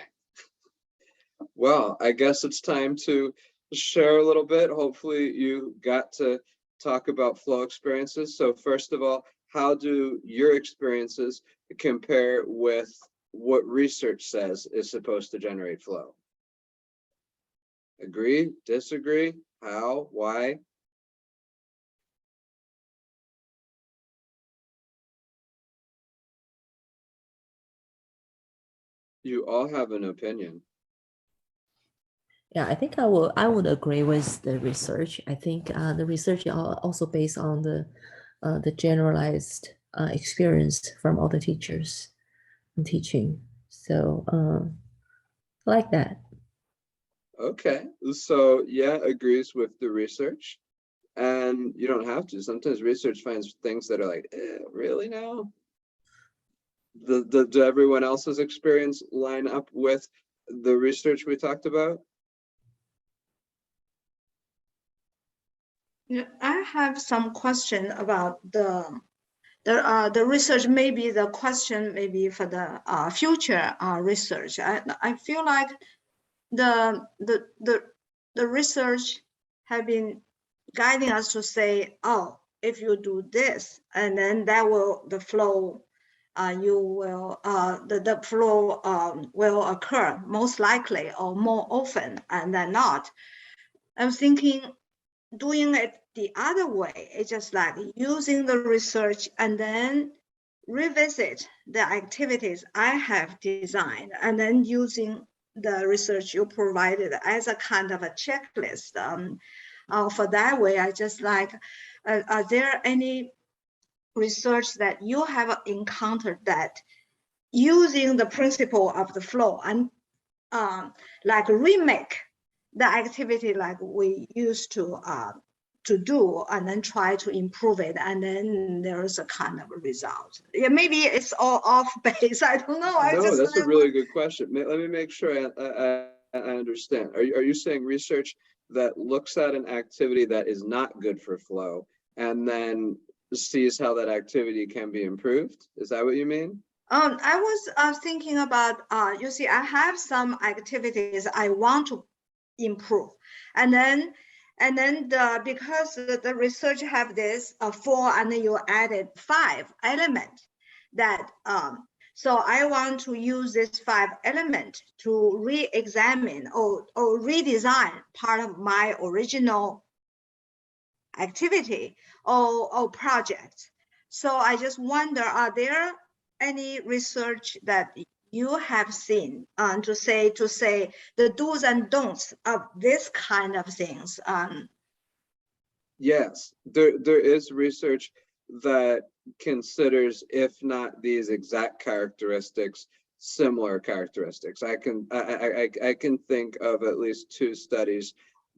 Well, I guess it's time to share a little bit. Hopefully you got to talk about flow experiences. So first of all, how do your experiences compare with what research says is supposed to generate flow? Agree, disagree, how, why? You all have an opinion. Yeah, I think I would agree with the research. I think the research are also based on the generalized experience from all the teachers in teaching. So like that. Okay, so yeah, agrees with the research. And you don't have to. Sometimes research finds things that are like, really now? Do everyone else's experience line up with the research we talked about? Yeah, I have some question about the research. Maybe the question maybe for the future research. I feel like the research have been guiding us to say, oh, if you do this, and then that will the flow. You will the flow will occur most likely or more often and then not. I'm thinking doing it the other way. It's just like using the research and then revisit the activities I have designed and then using the research you provided as a kind of a checklist. For that way, I just like, are there any research that you have encountered that using the principle of the flow and like remake the activity like we used to do and then try to improve it, and then there is a kind of a result. Yeah, maybe it's all off base. I don't know. No, that's a really good question. Let me make sure I understand. Are you saying research that looks at an activity that is not good for flow and then sees how that activity can be improved? Is that what you mean? I was thinking about, you see, I have some activities I want to improve, and then because the research have this 4 and then you added 5 elements that so I want to use this 5 element to re-examine or redesign part of my original activity or project. So I just wonder, are there any research that you have seen to say the do's and don'ts of this kind of things? Yes, there is research that considers, if not these exact characteristics, similar characteristics. I can think of at least 2 studies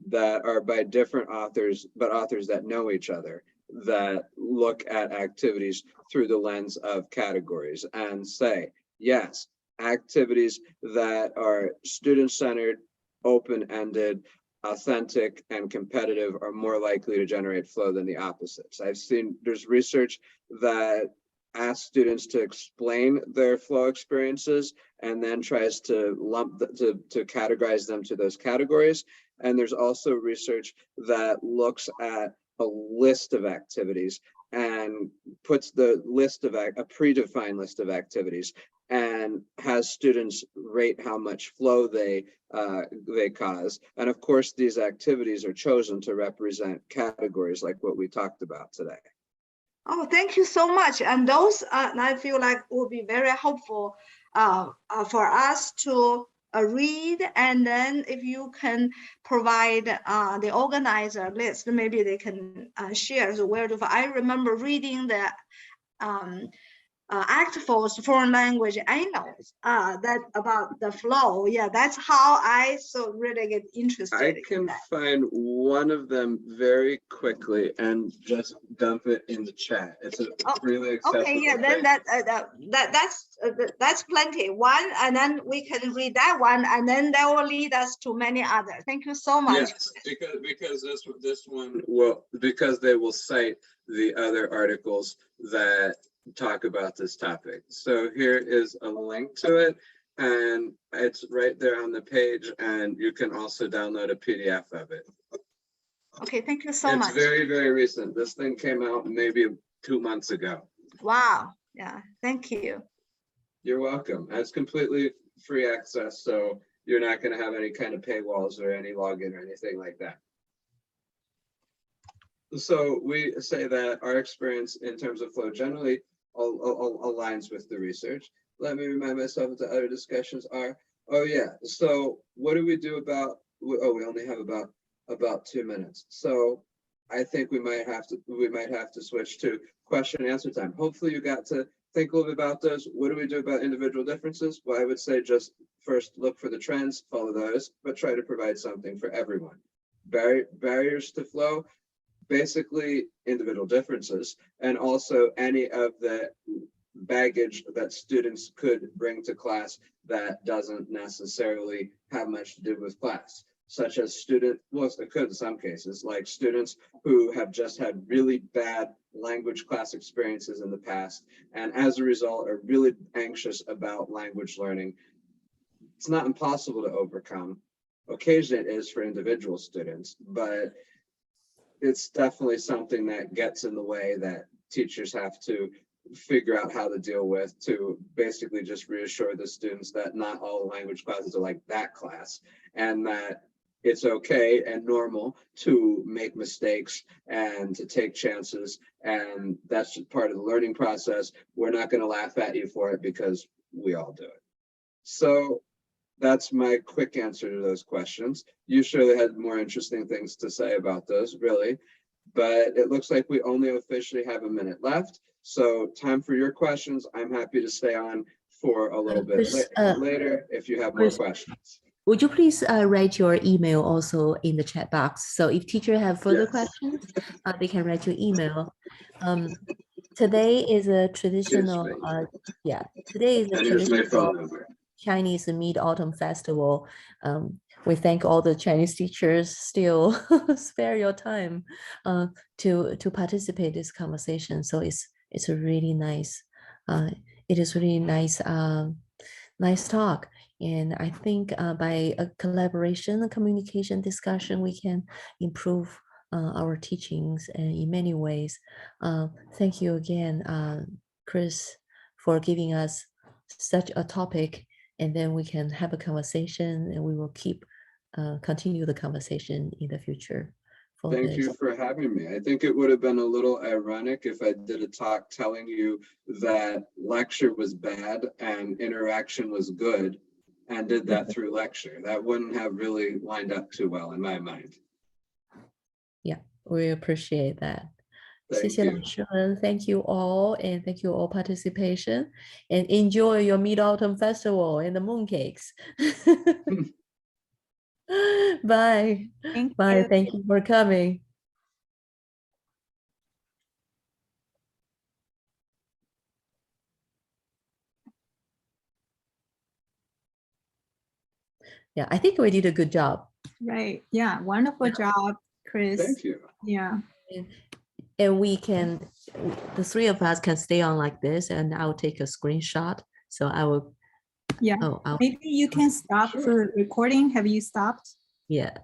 that are by different authors, but authors that know each other, that look at activities through the lens of categories and say, yes, activities that are student-centered, open-ended, authentic, and competitive are more likely to generate flow than the opposites. I've seen there's research that asks students to explain their flow experiences and then tries to to categorize them to those categories. And there's also research that looks at a list of activities and puts the list of a predefined list of activities and has students rate how much flow they cause. And of course, these activities are chosen to represent categories like what we talked about today. Oh, thank you so much. And those I feel like will be very helpful for us to read. And then if you can provide the organizer list, maybe they can share. So where to, I remember reading the Act for Foreign Language Annals that about the flow. Yeah, that's how I so really get interested. I can find one of them very quickly and just dump it in the chat. It's a really accessible. Okay, yeah, then that's plenty. One, and then we can read that one, and then that will lead us to many others. Thank you so much. Yes, because this one will, because they will cite the other articles that talk about this topic. So here is a link to it, and it's right there on the page, and you can also download a PDF of it. Okay, thank you so It's much. very, very recent. This thing came out maybe 2 months ago. Wow. Yeah, thank you. You're welcome. It's completely free access, so you're not going to have any kind of paywalls or any login or anything like that. So we say that our experience in terms of flow generally aligns with the research. Let me remind myself what the other discussions are. Oh yeah, so what do we do about, oh, we only have about 2 minutes. So I think we might have to switch to question and answer time. Hopefully you got to think a little bit about those. What do we do about individual differences? Well, I would say just first look for the trends, follow those, but try to provide something for everyone. Barriers to flow, basically individual differences, and also any of the baggage that students could bring to class that doesn't necessarily have much to do with class, such as well, it could in some cases, like students who have just had really bad language class experiences in the past, and as a result are really anxious about language learning. It's not impossible to overcome. Occasionally it is for individual students, but it's definitely something that gets in the way that teachers have to figure out how to deal with, to basically just reassure the students that not all language classes are like that class, and that it's okay and normal to make mistakes and to take chances, and that's just part of the learning process. We're not going to laugh at you for it because we all do it. So that's my quick answer to those questions. You surely had more interesting things to say about those, really, but it looks like we only officially have a minute left. So time for your questions. I'm happy to stay on for a little bit later if you have more questions. Would you please write your email also in the chat box? So if teachers have further questions, they can write your email. Today is a traditional, today is a traditional Chinese Mid-Autumn Festival. We thank all the Chinese teachers still spare your time to participate in this conversation. So it's a really nice, it is really nice, nice talk. And I think by a collaboration, a communication discussion, we can improve our teachings in many ways. Thank you again, Chris, for giving us such a topic, and then we can have a conversation, and we will continue the conversation in the future. Thank you for having me. I think it would have been a little ironic if I did a talk telling you that lecture was bad and interaction was good, and did that through lecture. That wouldn't have really lined up too well in my mind. Yeah, we appreciate that. Thank you. Thank you all, and thank you all participation, and enjoy your Mid-Autumn Festival and the mooncakes. Bye. Bye. Thank you for coming. Yeah, I think we did a good job. Right. Yeah. Wonderful job, Chris. Thank you. Yeah. And we can, the three of us can stay on like this, and I'll take a screenshot. So I will. Yeah. Maybe you can stop for recording. Have you stopped? Yeah.